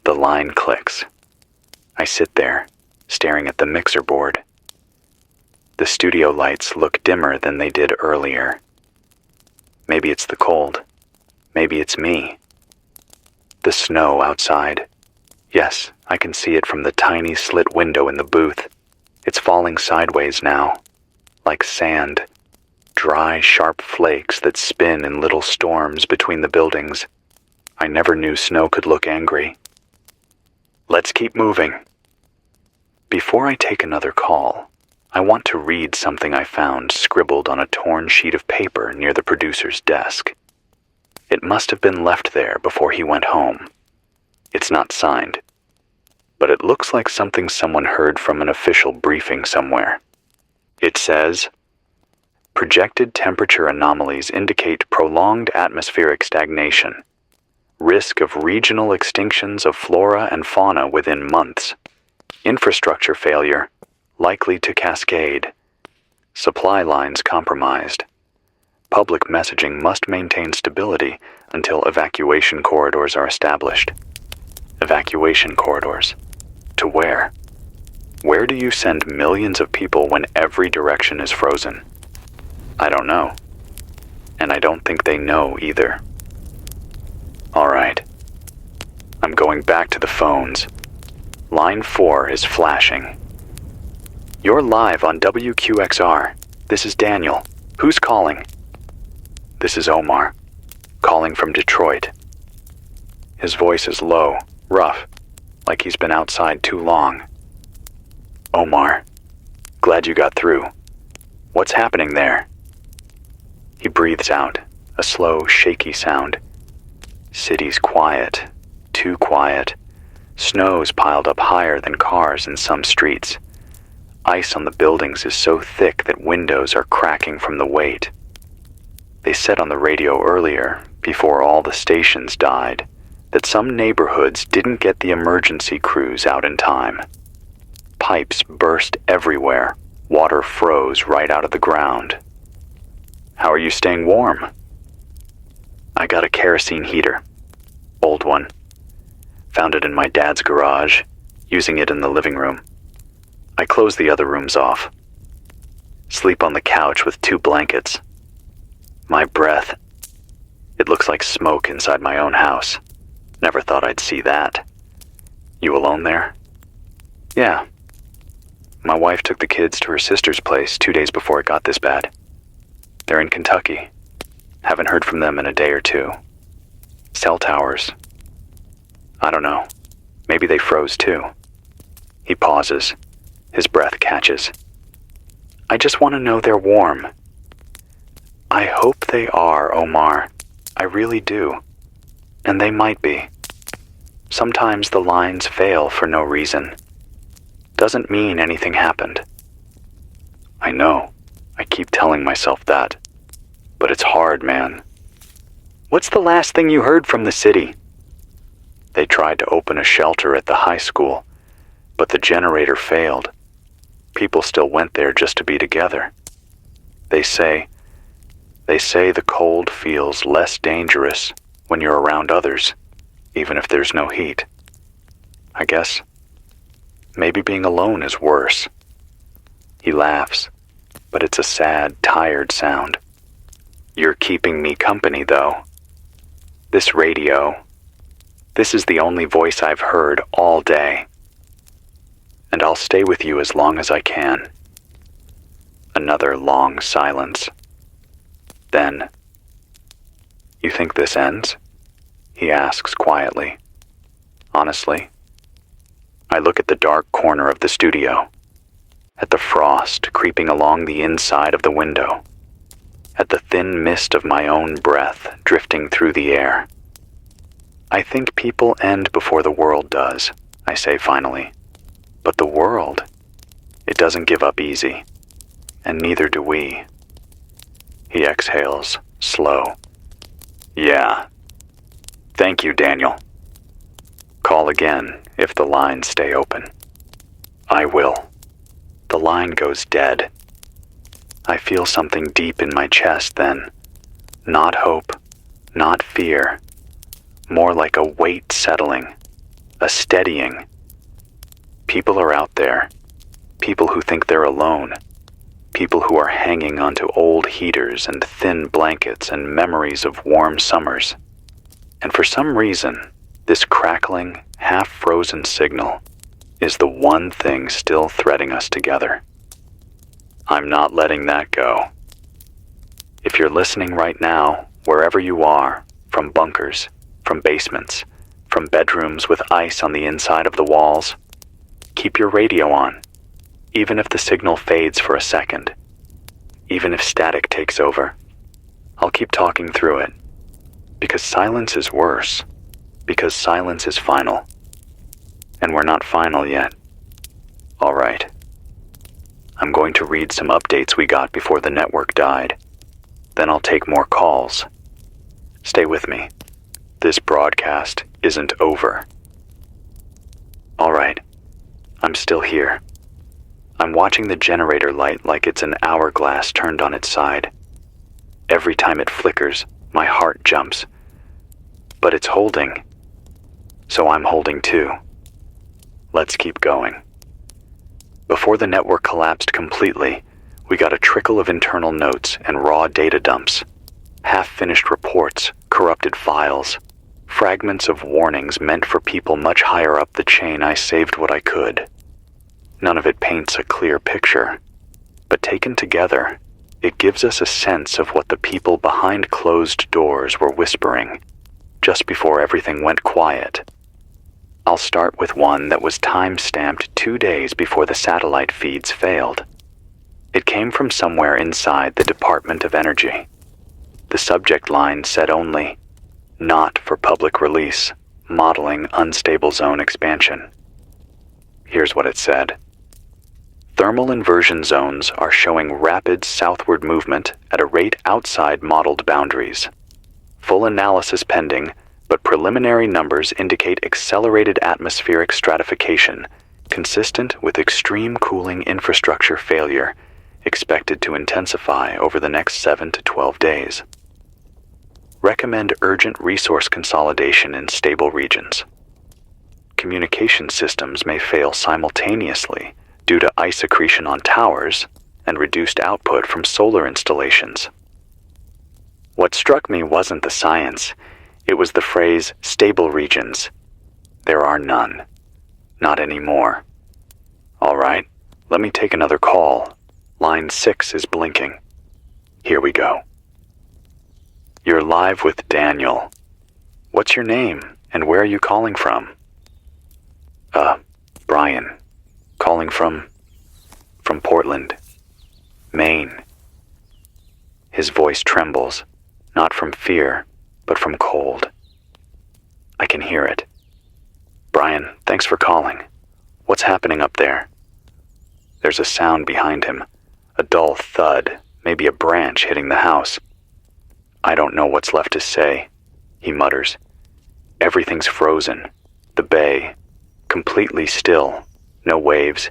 The line clicks. I sit there, staring at the mixer board. The studio lights look dimmer than they did earlier. Maybe it's the cold. Maybe it's me. The snow outside. Yes, I can see it from the tiny slit window in the booth. It's falling sideways now, like sand, dry, sharp flakes that spin in little storms between the buildings. I never knew snow could look angry. Let's keep moving. Before I take another call, I want to read something I found scribbled on a torn sheet of paper near the producer's desk. It must have been left there before he went home. It's not signed, but it looks like something someone heard from an official briefing somewhere. It says, projected temperature anomalies indicate prolonged atmospheric stagnation. Risk of regional extinctions of flora and fauna within months. Infrastructure failure, likely to cascade. Supply lines compromised. Public messaging must maintain stability until evacuation corridors are established. Evacuation corridors. To where? Where do you send millions of people when every direction is frozen? I don't know. And I don't think they know either. All right. I'm going back to the phones. Line 4 is flashing. You're live on WQXR. This is Daniel. Who's calling? This is Omar, calling from Detroit. His voice is low, rough, like he's been outside too long. Omar, glad you got through. What's happening there? He breathes out, a slow, shaky sound. City's quiet, too quiet. Snow's piled up higher than cars in some streets. Ice on the buildings is so thick that windows are cracking from the weight. They said on the radio earlier, before all the stations died, that some neighborhoods didn't get the emergency crews out in time. Pipes burst everywhere. Water froze right out of the ground. How are you staying warm? I got a kerosene heater. Old one. Found it in my dad's garage, using it in the living room. I closed the other rooms off. Sleep on the couch with 2 blankets. My breath. It looks like smoke inside my own house. Never thought I'd see that. You alone there? Yeah. My wife took the kids to her sister's place 2 days before it got this bad. They're in Kentucky. Haven't heard from them in a day or two. Cell towers. I don't know. Maybe they froze too. He pauses. His breath catches. I just want to know they're warm. I hope they are, Omar. I really do. And they might be. Sometimes the lines fail for no reason. Doesn't mean anything happened. I know. I keep telling myself that. But it's hard, man. What's the last thing you heard from the city? They tried to open a shelter at the high school, but the generator failed. People still went there just to be together. They say the cold feels less dangerous when you're around others, even if there's no heat. I guess maybe being alone is worse. He laughs, but it's a sad, tired sound. You're keeping me company, though. This radio, this is the only voice I've heard all day. And I'll stay with you as long as I can. Another long silence. Then, you think this ends? He asks quietly. Honestly, I look at the dark corner of the studio, at the frost creeping along the inside of the window, at the thin mist of my own breath drifting through the air. I think people end before the world does, I say finally. But the world, it doesn't give up easy, and neither do we. He exhales, slow. Yeah. Thank you, Daniel. Call again if the lines stay open. I will. The line goes dead. I feel something deep in my chest then. Not hope, not fear. More like a weight settling, a steadying. People are out there. People who think they're alone. People who are hanging onto old heaters and thin blankets and memories of warm summers. And for some reason, this crackling, half-frozen signal is the one thing still threading us together. I'm not letting that go. If you're listening right now, wherever you are, from bunkers, from basements, from bedrooms with ice on the inside of the walls, keep your radio on, even if the signal fades for a second, even if static takes over. I'll keep talking through it, because silence is worse, because silence is final. And we're not final yet. All right. I'm going to read some updates we got before the network died. Then I'll take more calls. Stay with me. This broadcast isn't over. All right. I'm still here. I'm watching the generator light like it's an hourglass turned on its side. Every time it flickers, my heart jumps. But it's holding. So I'm holding too. Let's keep going. Before the network collapsed completely, we got a trickle of internal notes and raw data dumps. Half-finished reports, corrupted files, fragments of warnings meant for people much higher up the chain. I saved what I could. None of it paints a clear picture, but taken together, it gives us a sense of what the people behind closed doors were whispering just before everything went quiet. I'll start with one that was time-stamped 2 days before the satellite feeds failed. It came from somewhere inside the Department of Energy. The subject line said only, "Not for public release, modeling unstable zone expansion." Here's what it said. Thermal inversion zones are showing rapid southward movement at a rate outside modeled boundaries. Full analysis pending, but preliminary numbers indicate accelerated atmospheric stratification, consistent with extreme cooling infrastructure failure, expected to intensify over the next 7 to 12 days. Recommend urgent resource consolidation in stable regions. Communication systems may fail simultaneously due to ice accretion on towers and reduced output from solar installations. What struck me wasn't the science, it was the phrase stable regions. There are none. Not anymore. All right, let me take another call. Line 6 is blinking. Here we go. You're live with Daniel. What's your name and where are you calling from? Brian. Calling from Portland. Maine. His voice trembles, not from fear, but from cold. I can hear it. Brian, thanks for calling. What's happening up there? There's a sound behind him, a dull thud, maybe a branch hitting the house. I don't know what's left to say, he mutters. Everything's frozen. The bay, completely still, no waves.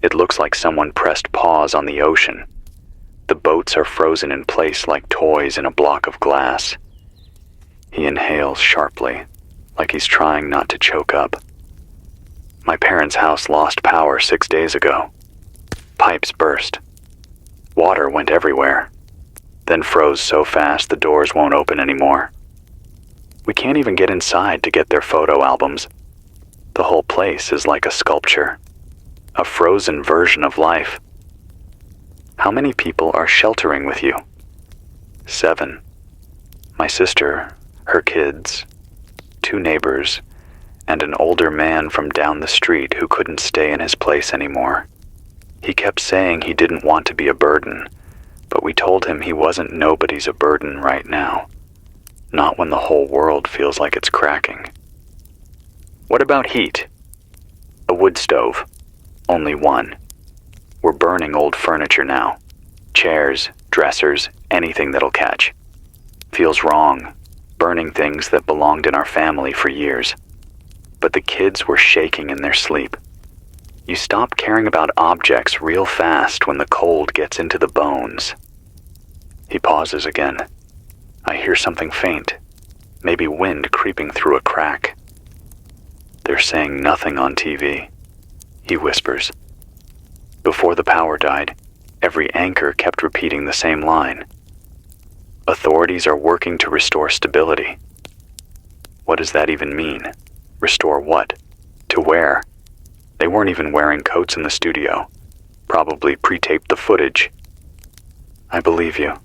It looks like someone pressed pause on the ocean. The boats are frozen in place like toys in a block of glass. He inhales sharply, like he's trying not to choke up. My parents' house lost power 6 days ago. Pipes burst. Water went everywhere, then froze so fast the doors won't open anymore. We can't even get inside to get their photo albums. The whole place is like a sculpture, a frozen version of life. How many people are sheltering with you? 7. My sister, her kids, 2 neighbors, and an older man from down the street who couldn't stay in his place anymore. He kept saying he didn't want to be a burden, but we told him he wasn't nobody's a burden right now. Not when the whole world feels like it's cracking. What about heat? A wood stove. Only one. We're burning old furniture now. Chairs, dressers, anything that'll catch. Feels wrong, burning things that belonged in our family for years. But the kids were shaking in their sleep. You stop caring about objects real fast when the cold gets into the bones. He pauses again. I hear something faint, maybe wind creeping through a crack. They're saying nothing on TV, he whispers. Before the power died, every anchor kept repeating the same line. Authorities are working to restore stability. What does that even mean? Restore what? To where? They weren't even wearing coats in the studio. Probably pre-taped the footage. I believe you,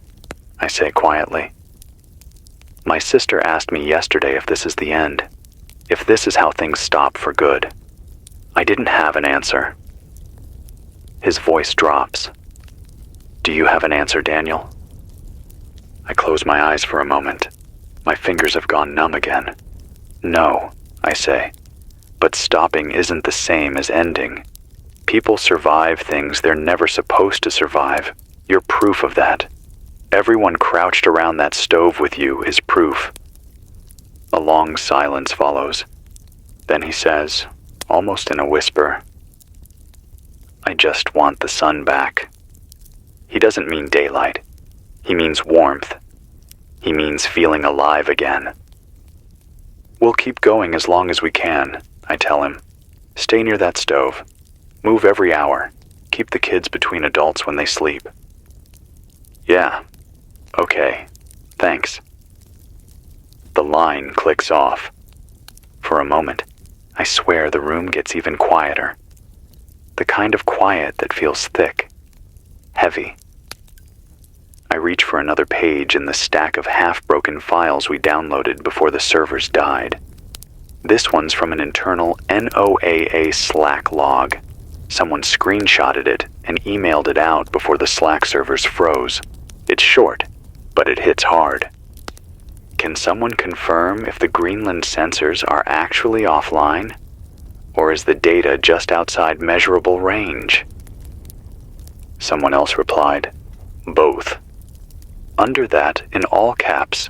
I say quietly. My sister asked me yesterday if this is the end, if this is how things stop for good. I didn't have an answer. His voice drops. Do you have an answer, Daniel? I close my eyes for a moment. My fingers have gone numb again. No, I say. But stopping isn't the same as ending. People survive things they're never supposed to survive. You're proof of that. Everyone crouched around that stove with you is proof. A long silence follows. Then he says, almost in a whisper, I just want the sun back. He doesn't mean daylight. He means warmth. He means feeling alive again. We'll keep going as long as we can, I tell him. Stay near that stove. Move every hour. Keep the kids between adults when they sleep. Yeah. Okay. Thanks. The line clicks off. For a moment, I swear the room gets even quieter. The kind of quiet that feels thick, heavy. I reach for another page in the stack of half-broken files we downloaded before the servers died. This one's from an internal NOAA Slack log. Someone screenshotted it and emailed it out before the Slack servers froze. It's short, but it hits hard. Can someone confirm if the Greenland sensors are actually offline? Or is the data just outside measurable range? Someone else replied, both. Under that, in all caps,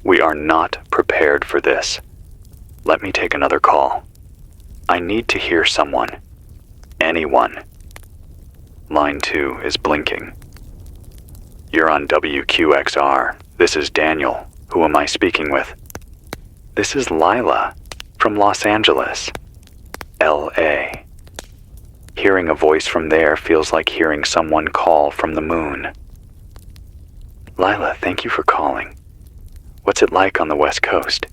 we are not prepared for this. Let me take another call. I need to hear someone. Anyone. Line 2 is blinking. You're on WQXR. This is Daniel. Who am I speaking with? This is Lila from Los Angeles, LA. Hearing a voice from there feels like hearing someone call from the moon. Lila, thank you for calling. What's it like on the West Coast?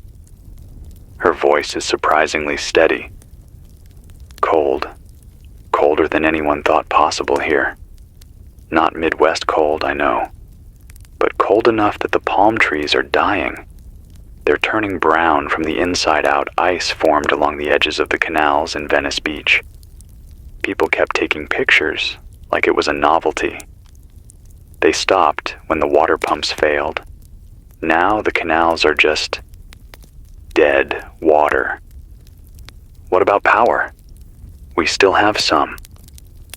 Her voice is surprisingly steady. Cold. Colder than anyone thought possible here. Not Midwest cold, I know. But cold enough that the palm trees are dying. They're turning brown from the inside out ice formed along the edges of the canals in Venice Beach. People kept taking pictures, like it was a novelty. They stopped when the water pumps failed. Now the canals are just dead water. What about power? We still have some.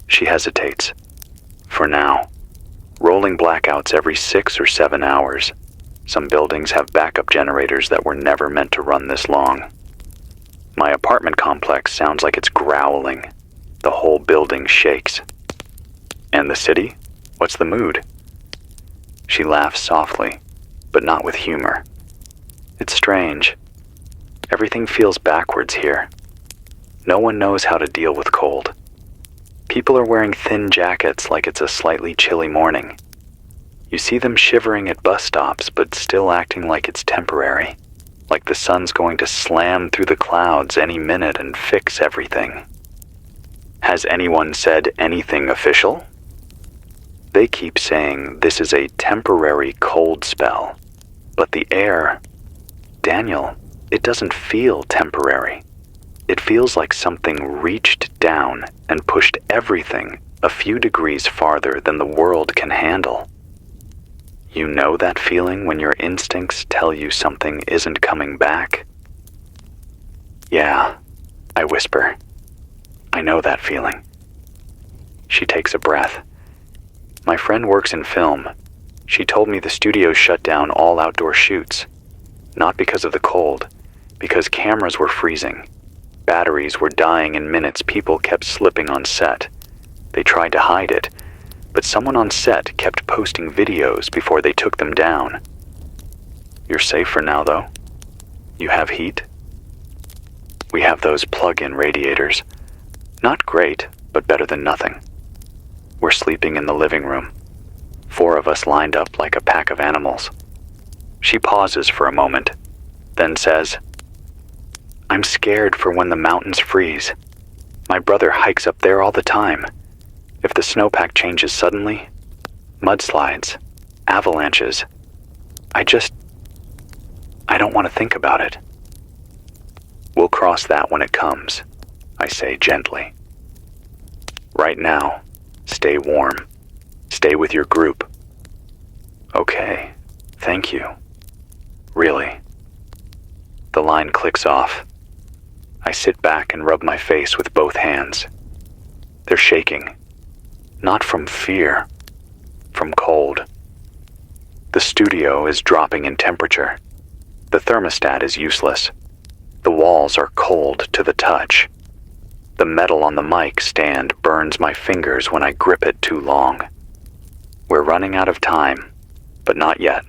She hesitates. For now. Rolling blackouts every 6 or 7 hours. Some buildings have backup generators that were never meant to run this long. My apartment complex sounds like it's growling. The whole building shakes. And the city? What's the mood? She laughs softly, but not with humor. It's strange. Everything feels backwards here. No one knows how to deal with cold. People are wearing thin jackets like it's a slightly chilly morning. You see them shivering at bus stops, but still acting like it's temporary, like the sun's going to slam through the clouds any minute and fix everything. Has anyone said anything official? They keep saying this is a temporary cold spell, but the air, Daniel, it doesn't feel temporary. It feels like something reached down and pushed everything a few degrees farther than the world can handle. You know that feeling when your instincts tell you something isn't coming back? Yeah, I whisper. I know that feeling. She takes a breath. My friend works in film. She told me the studios shut down all outdoor shoots. Not because of the cold, because cameras were freezing. Batteries were dying in minutes. People kept slipping on set. They tried to hide it, but someone on set kept posting videos before they took them down. You're safe for now, though. You have heat. We have those plug-in radiators. Not great, but better than nothing. We're sleeping in the living room. 4 of us lined up like a pack of animals. She pauses for a moment, then says, I'm scared for when the mountains freeze. My brother hikes up there all the time. If the snowpack changes suddenly, mudslides, avalanches, I don't want to think about it. We'll cross that when it comes, I say gently. Right now, stay warm. Stay with your group. Okay, thank you. Really. The line clicks off. I sit back and rub my face with both hands. They're shaking. Not from fear, from cold. The studio is dropping in temperature. The thermostat is useless. The walls are cold to the touch. The metal on the mic stand burns my fingers when I grip it too long. We're running out of time, but not yet.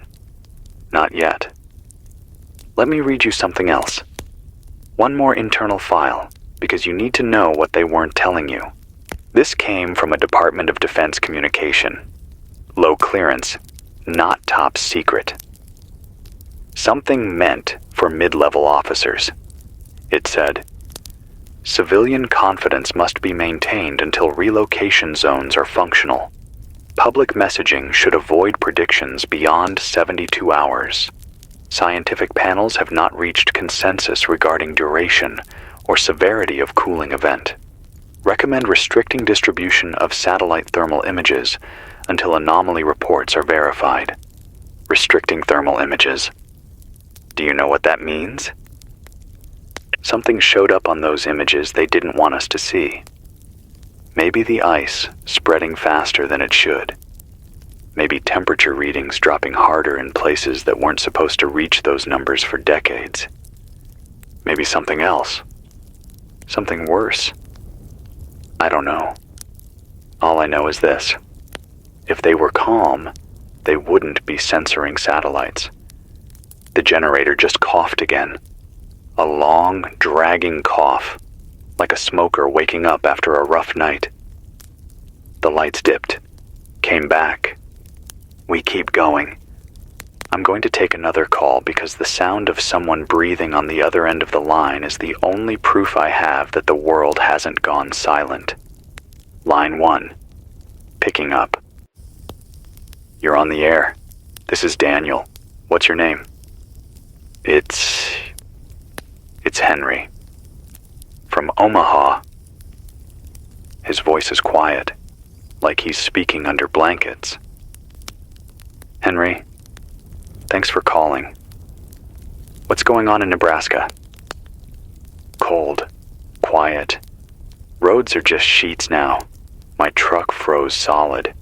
Not yet. Let me read you something else. One more internal file, because you need to know what they weren't telling you. This came from a Department of Defense communication. Low clearance, not top secret. Something meant for mid-level officers. It said, civilian confidence must be maintained until relocation zones are functional. Public messaging should avoid predictions beyond 72 hours. Scientific panels have not reached consensus regarding duration or severity of cooling event. Recommend restricting distribution of satellite thermal images until anomaly reports are verified. Restricting thermal images. Do you know what that means? Something showed up on those images they didn't want us to see. Maybe the ice spreading faster than it should. Maybe temperature readings dropping harder in places that weren't supposed to reach those numbers for decades. Maybe something else. Something worse. I don't know. All I know is this. If they were calm, they wouldn't be censoring satellites. The generator just coughed again. A long, dragging cough, like a smoker waking up after a rough night. The lights dipped, came back. We keep going. I'm going to take another call because the sound of someone breathing on the other end of the line is the only proof I have that the world hasn't gone silent. Line 1. Picking up. You're on the air. This is Daniel. What's your name? It's Henry. From Omaha. His voice is quiet, like he's speaking under blankets. Henry, thanks for calling. What's going on in Nebraska? Cold. Quiet. Roads are just sheets now. My truck froze solid.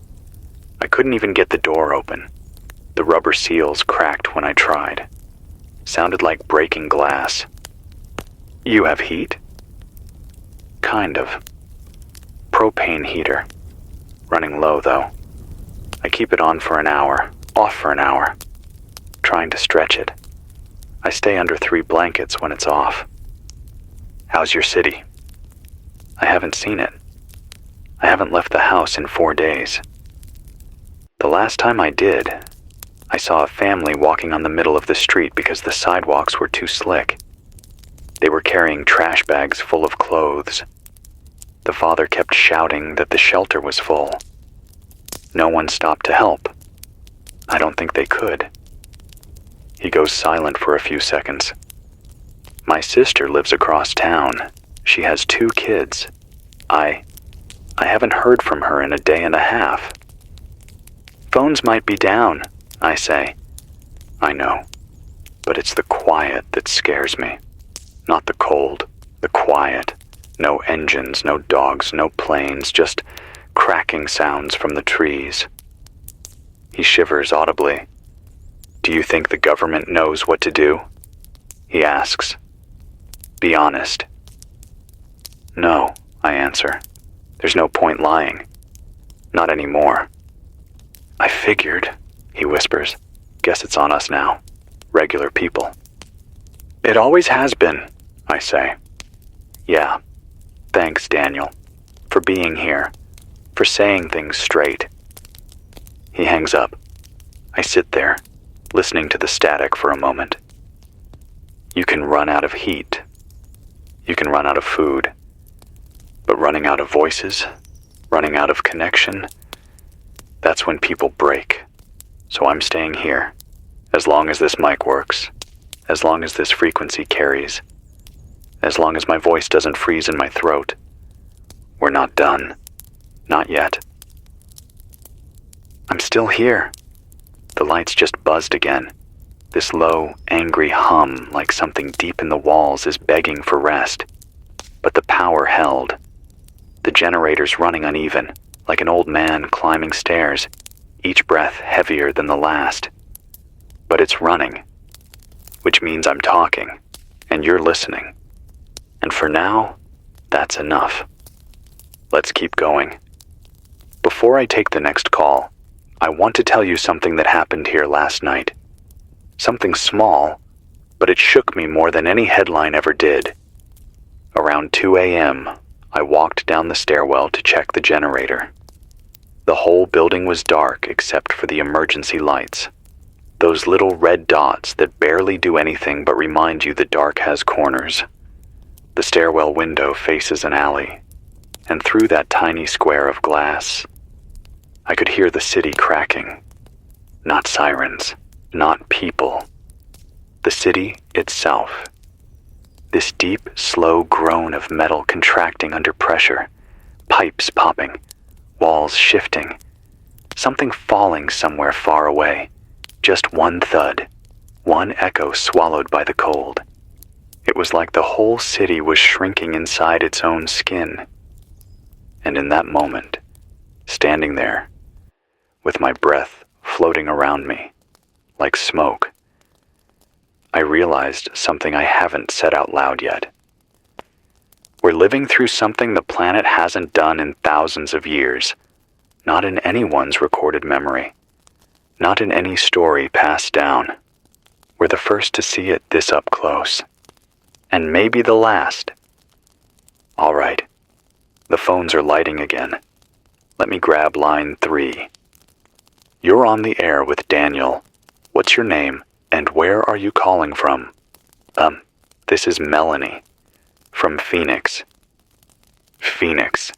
I couldn't even get the door open. The rubber seals cracked when I tried. Sounded like breaking glass. You have heat? Kind of. Propane heater. Running low, though. I keep it on for an hour, off for an hour. Trying to stretch it. I stay under 3 blankets when it's off. How's your city? I haven't seen it. I haven't left the house in 4 days. The last time I did, I saw a family walking on the middle of the street because the sidewalks were too slick. They were carrying trash bags full of clothes. The father kept shouting that the shelter was full. No one stopped to help. I don't think they could. He goes silent for a few seconds. My sister lives across town. She has 2 kids. I haven't heard from her in a day and a half. Phones might be down, I say. I know, but it's the quiet that scares me. Not the cold, the quiet. No engines, no dogs, no planes, just cracking sounds from the trees. He shivers audibly. Do you think the government knows what to do? He asks. Be honest. No, I answer. There's no point lying. Not anymore. I figured, he whispers. Guess it's on us now. Regular people. It always has been, I say. Yeah. Thanks, Daniel, for being here, for saying things straight. He hangs up. I sit there, listening to the static for a moment. You can run out of heat. You can run out of food. But running out of voices, running out of connection, that's when people break. So I'm staying here, as long as this mic works, as long as this frequency carries, as long as my voice doesn't freeze in my throat. We're not done. Not yet. I'm still here. The lights just buzzed again. This low, angry hum like something deep in the walls is begging for rest. But the power held. The generator's running uneven, like an old man climbing stairs, each breath heavier than the last. But it's running, which means I'm talking, and you're listening. And for now, that's enough. Let's keep going. Before I take the next call, I want to tell you something that happened here last night. Something small, but it shook me more than any headline ever did. Around 2 a.m., I walked down the stairwell to check the generator. The whole building was dark except for the emergency lights. Those little red dots that barely do anything but remind you the dark has corners. The stairwell window faces an alley, and through that tiny square of glass, I could hear the city cracking. Not sirens, not people. The city itself. This deep, slow groan of metal contracting under pressure, pipes popping, walls shifting, something falling somewhere far away. Just one thud, one echo swallowed by the cold. It was like the whole city was shrinking inside its own skin. And in that moment, standing there, with my breath floating around me, like smoke, I realized something I haven't said out loud yet. We're living through something the planet hasn't done in thousands of years, not in anyone's recorded memory, not in any story passed down. We're the first to see it this up close, and maybe the last. All right, the phones are lighting again. Let me grab line 3. You're on the air with Daniel. What's your name, and where are you calling from? This is Melanie, from Phoenix. Phoenix.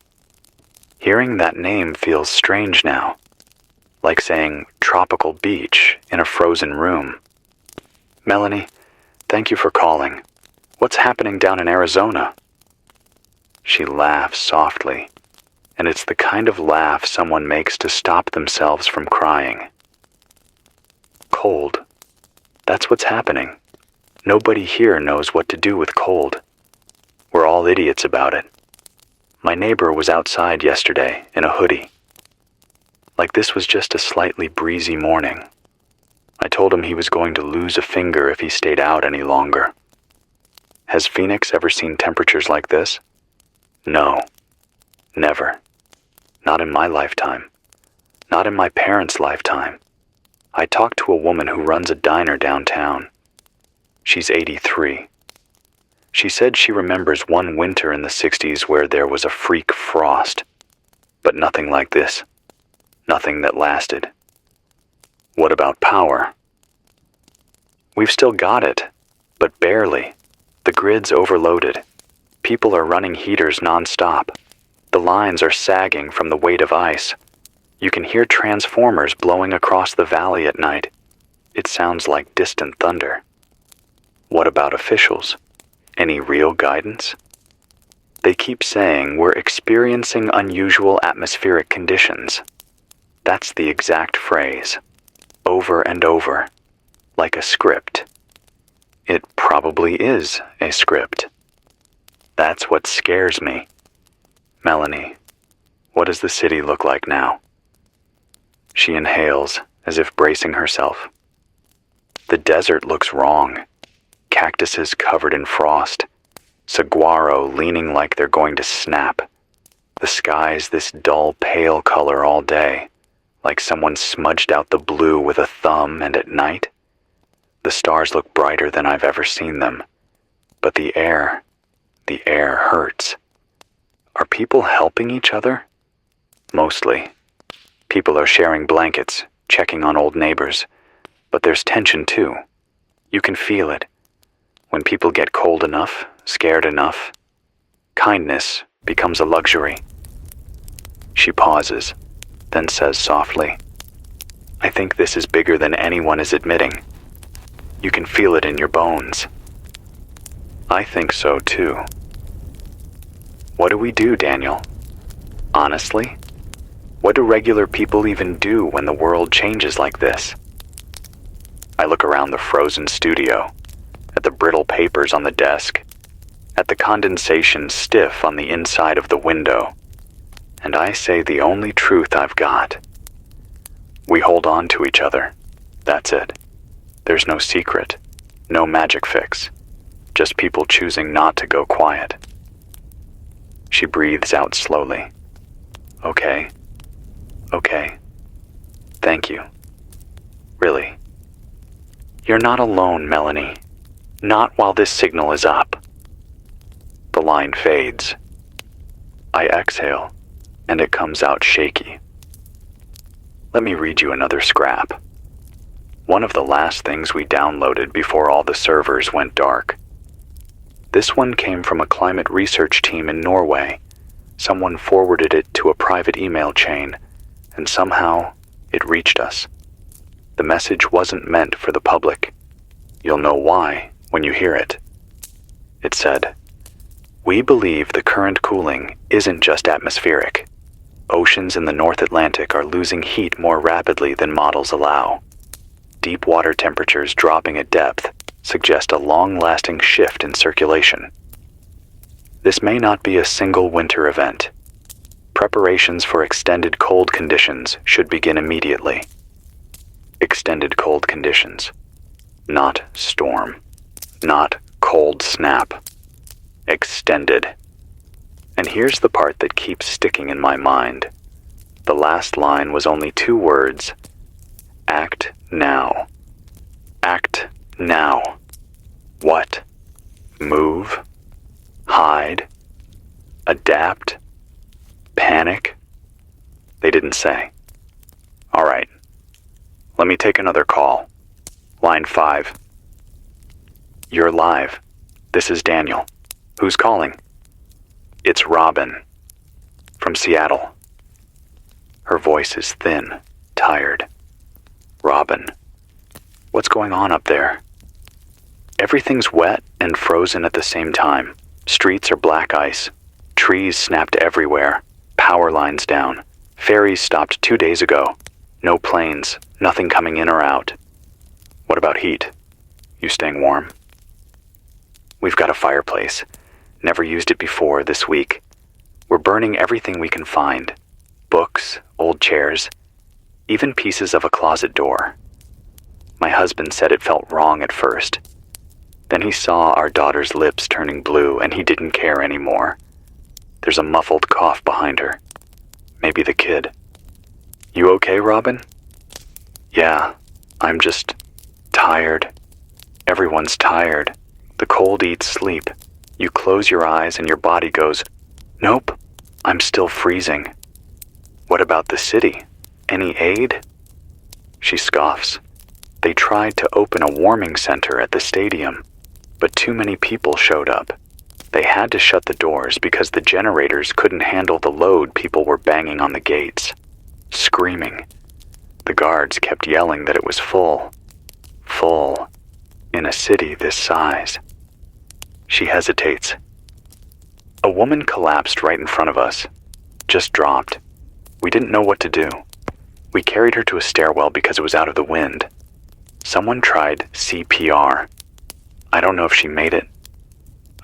Hearing that name feels strange now, like saying tropical beach in a frozen room. Melanie, thank you for calling. What's happening down in Arizona? She laughs softly, and it's the kind of laugh someone makes to stop themselves from crying. cold. That's what's happening. Nobody here knows what to do with cold. We're all idiots about it. My neighbor was outside yesterday in a hoodie. Like this was just a slightly breezy morning. I told him he was going to lose a finger if he stayed out any longer. Has Phoenix ever seen temperatures like this? No. Never. Not in my lifetime. Not in my parents' lifetime. I talked to a woman who runs a diner downtown. She's 83. She said she remembers one winter in the 60s where there was a freak frost. But nothing like this. Nothing that lasted. What about power? We've still got it, but barely. The grid's overloaded. People are running heaters nonstop. The lines are sagging from the weight of ice. You can hear transformers blowing across the valley at night. It sounds like distant thunder. What about officials? Any real guidance? They keep saying we're experiencing unusual atmospheric conditions. That's the exact phrase. Over and over. Like a script. It probably is a script. That's what scares me. Melanie, what does the city look like now? She inhales, as if bracing herself. The desert looks wrong. Cactuses covered in frost. Saguaro leaning like they're going to snap. The sky's this dull pale color all day, like someone smudged out the blue with a thumb, and at night, the stars look brighter than I've ever seen them. But the air hurts. Are people helping each other? Mostly. People are sharing blankets, checking on old neighbors. But there's tension too. You can feel it. When people get cold enough, scared enough, kindness becomes a luxury. She pauses, then says softly, I think this is bigger than anyone is admitting. You can feel it in your bones. I think so too. What do we do, Daniel? Honestly? What do regular people even do when the world changes like this? I look around the frozen studio, at the brittle papers on the desk, at the condensation stiff on the inside of the window, and I say the only truth I've got. We hold on to each other. That's it. There's no secret, no magic fix, just people choosing not to go quiet. She breathes out slowly. Okay. Thank you. Really. You're not alone, Melanie. Not while this signal is up. The line fades. I exhale, and it comes out shaky. Let me read you another scrap. One of the last things we downloaded before all the servers went dark. This one came from a climate research team in Norway. Someone forwarded it to a private email chain, and somehow it reached us. The message wasn't meant for the public. You'll know why when you hear it. It said, We believe the current cooling isn't just atmospheric. Oceans in the North Atlantic are losing heat more rapidly than models allow. Deep water temperatures dropping at depth suggest a long-lasting shift in circulation. This may not be a single winter event. Preparations for extended cold conditions should begin immediately. Extended cold conditions. Not storm. Not cold snap. Extended. And here's the part that keeps sticking in my mind. The last line was only 2 words. Act now. Act now. What? Move? Hide? Adapt? Panic? They didn't say. All right. Let me take another call. Line 5. You're live. This is Daniel. Who's calling? It's Robin. From Seattle. Her voice is thin, tired. Robin. What's going on up there? Everything's wet and frozen at the same time. Streets are black ice. Trees snapped everywhere. Power lines down. Ferries stopped 2 days ago. No planes, nothing coming in or out. What about heat? You staying warm? We've got a fireplace. Never used it before this week. We're burning everything we can find. Books, old chairs, even pieces of a closet door. My husband said it felt wrong at first. Then he saw our daughter's lips turning blue and he didn't care anymore. There's a muffled cough behind her. Maybe the kid. You okay, Robin? Yeah, I'm just tired. Everyone's tired. The cold eats sleep. You close your eyes and your body goes, nope, I'm still freezing. What about the city? Any aid? She scoffs. They tried to open a warming center at the stadium, but too many people showed up. They had to shut the doors because the generators couldn't handle the load. People were banging on the gates, screaming. The guards kept yelling that it was full. Full. In a city this size. She hesitates. A woman collapsed right in front of us. Just dropped. We didn't know what to do. We carried her to a stairwell because it was out of the wind. Someone tried CPR. I don't know if she made it.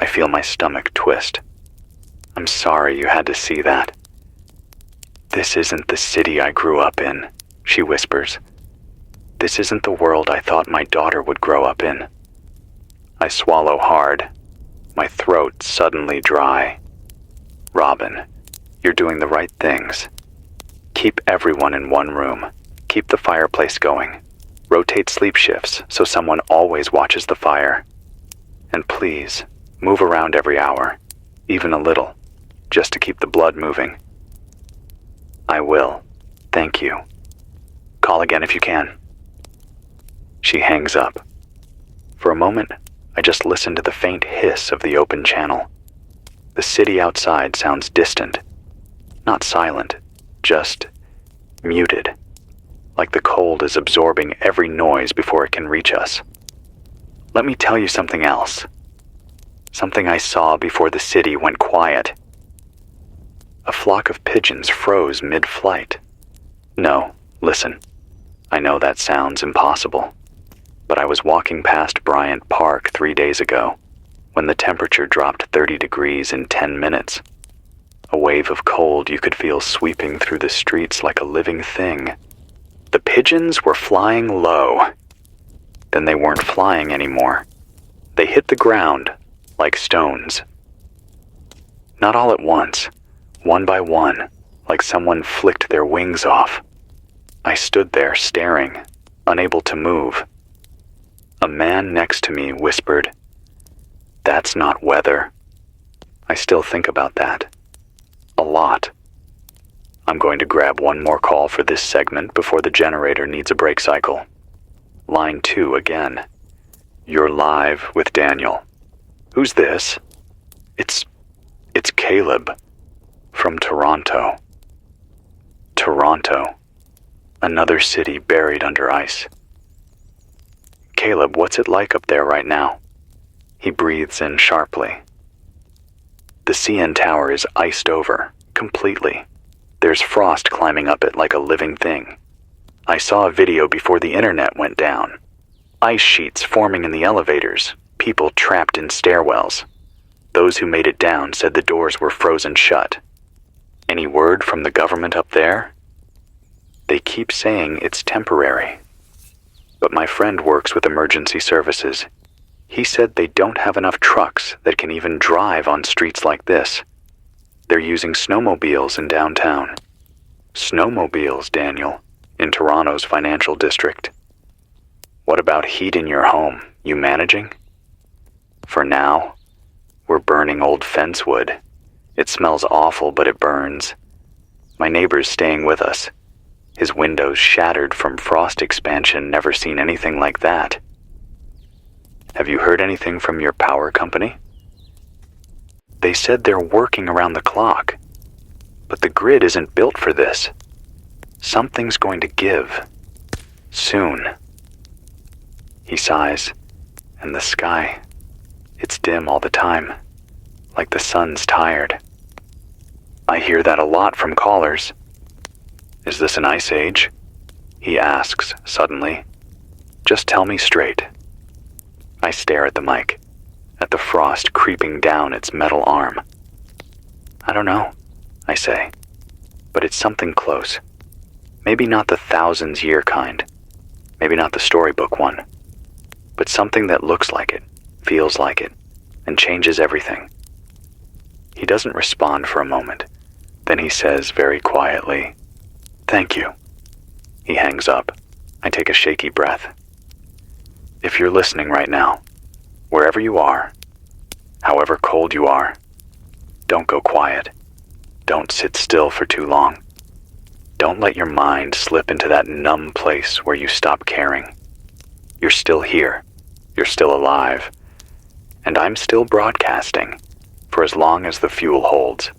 I feel my stomach twist. I'm sorry you had to see that. This isn't the city I grew up in, she whispers. This isn't the world I thought my daughter would grow up in. I swallow hard. My throat suddenly dry. Robin, you're doing the right things. Keep everyone in one room. Keep the fireplace going. Rotate sleep shifts so someone always watches the fire. And please, move around every hour, even a little, just to keep the blood moving. I will. Thank you. Call again if you can. She hangs up. For a moment, I just listen to the faint hiss of the open channel. The city outside sounds distant. Not silent, just muted. Like the cold is absorbing every noise before it can reach us. Let me tell you something else. Something I saw before the city went quiet. A flock of pigeons froze mid-flight. No, listen. I know that sounds impossible. But I was walking past Bryant Park 3 days ago, when the temperature dropped 30 degrees in 10 minutes. A wave of cold you could feel sweeping through the streets like a living thing. The pigeons were flying low. Then they weren't flying anymore. They hit the ground like stones. Not all at once, one by one, like someone flicked their wings off. I stood there staring, unable to move. A man next to me whispered, "That's not weather." I still think about that. A lot. I'm going to grab one more call for this segment before the generator needs a break cycle. Line 2 again. You're live with Daniel. Who's this? It's Caleb. From Toronto. Toronto. Another city buried under ice. Caleb, what's it like up there right now? He breathes in sharply. The CN Tower is iced over, completely. There's frost climbing up it like a living thing. I saw a video before the internet went down. Ice sheets forming in the elevators, people trapped in stairwells. Those who made it down said the doors were frozen shut. Any word from the government up there? They keep saying it's temporary. But my friend works with emergency services. He said they don't have enough trucks that can even drive on streets like this. They're using snowmobiles in downtown. Snowmobiles, Daniel, in Toronto's financial district. What about heat in your home? You managing? For now, we're burning old fence wood. It smells awful, but it burns. My neighbor's staying with us. His windows shattered from frost expansion, never seen anything like that. Have you heard anything from your power company? They said they're working around the clock, but the grid isn't built for this. Something's going to give. Soon. He sighs, and the sky, it's dim all the time, like the sun's tired. I hear that a lot from callers. Is this an ice age? He asks suddenly. Just tell me straight. I stare at the mic, at the frost creeping down its metal arm. I don't know, I say, but it's something close. Maybe not the thousands-year kind, maybe not the storybook one, but something that looks like it, feels like it, and changes everything. He doesn't respond for a moment. Then he says very quietly, "Thank you." He hangs up. I take a shaky breath. If you're listening right now, wherever you are, however cold you are, don't go quiet. Don't sit still for too long. Don't let your mind slip into that numb place where you stop caring. You're still here. You're still alive. And I'm still broadcasting for as long as the fuel holds.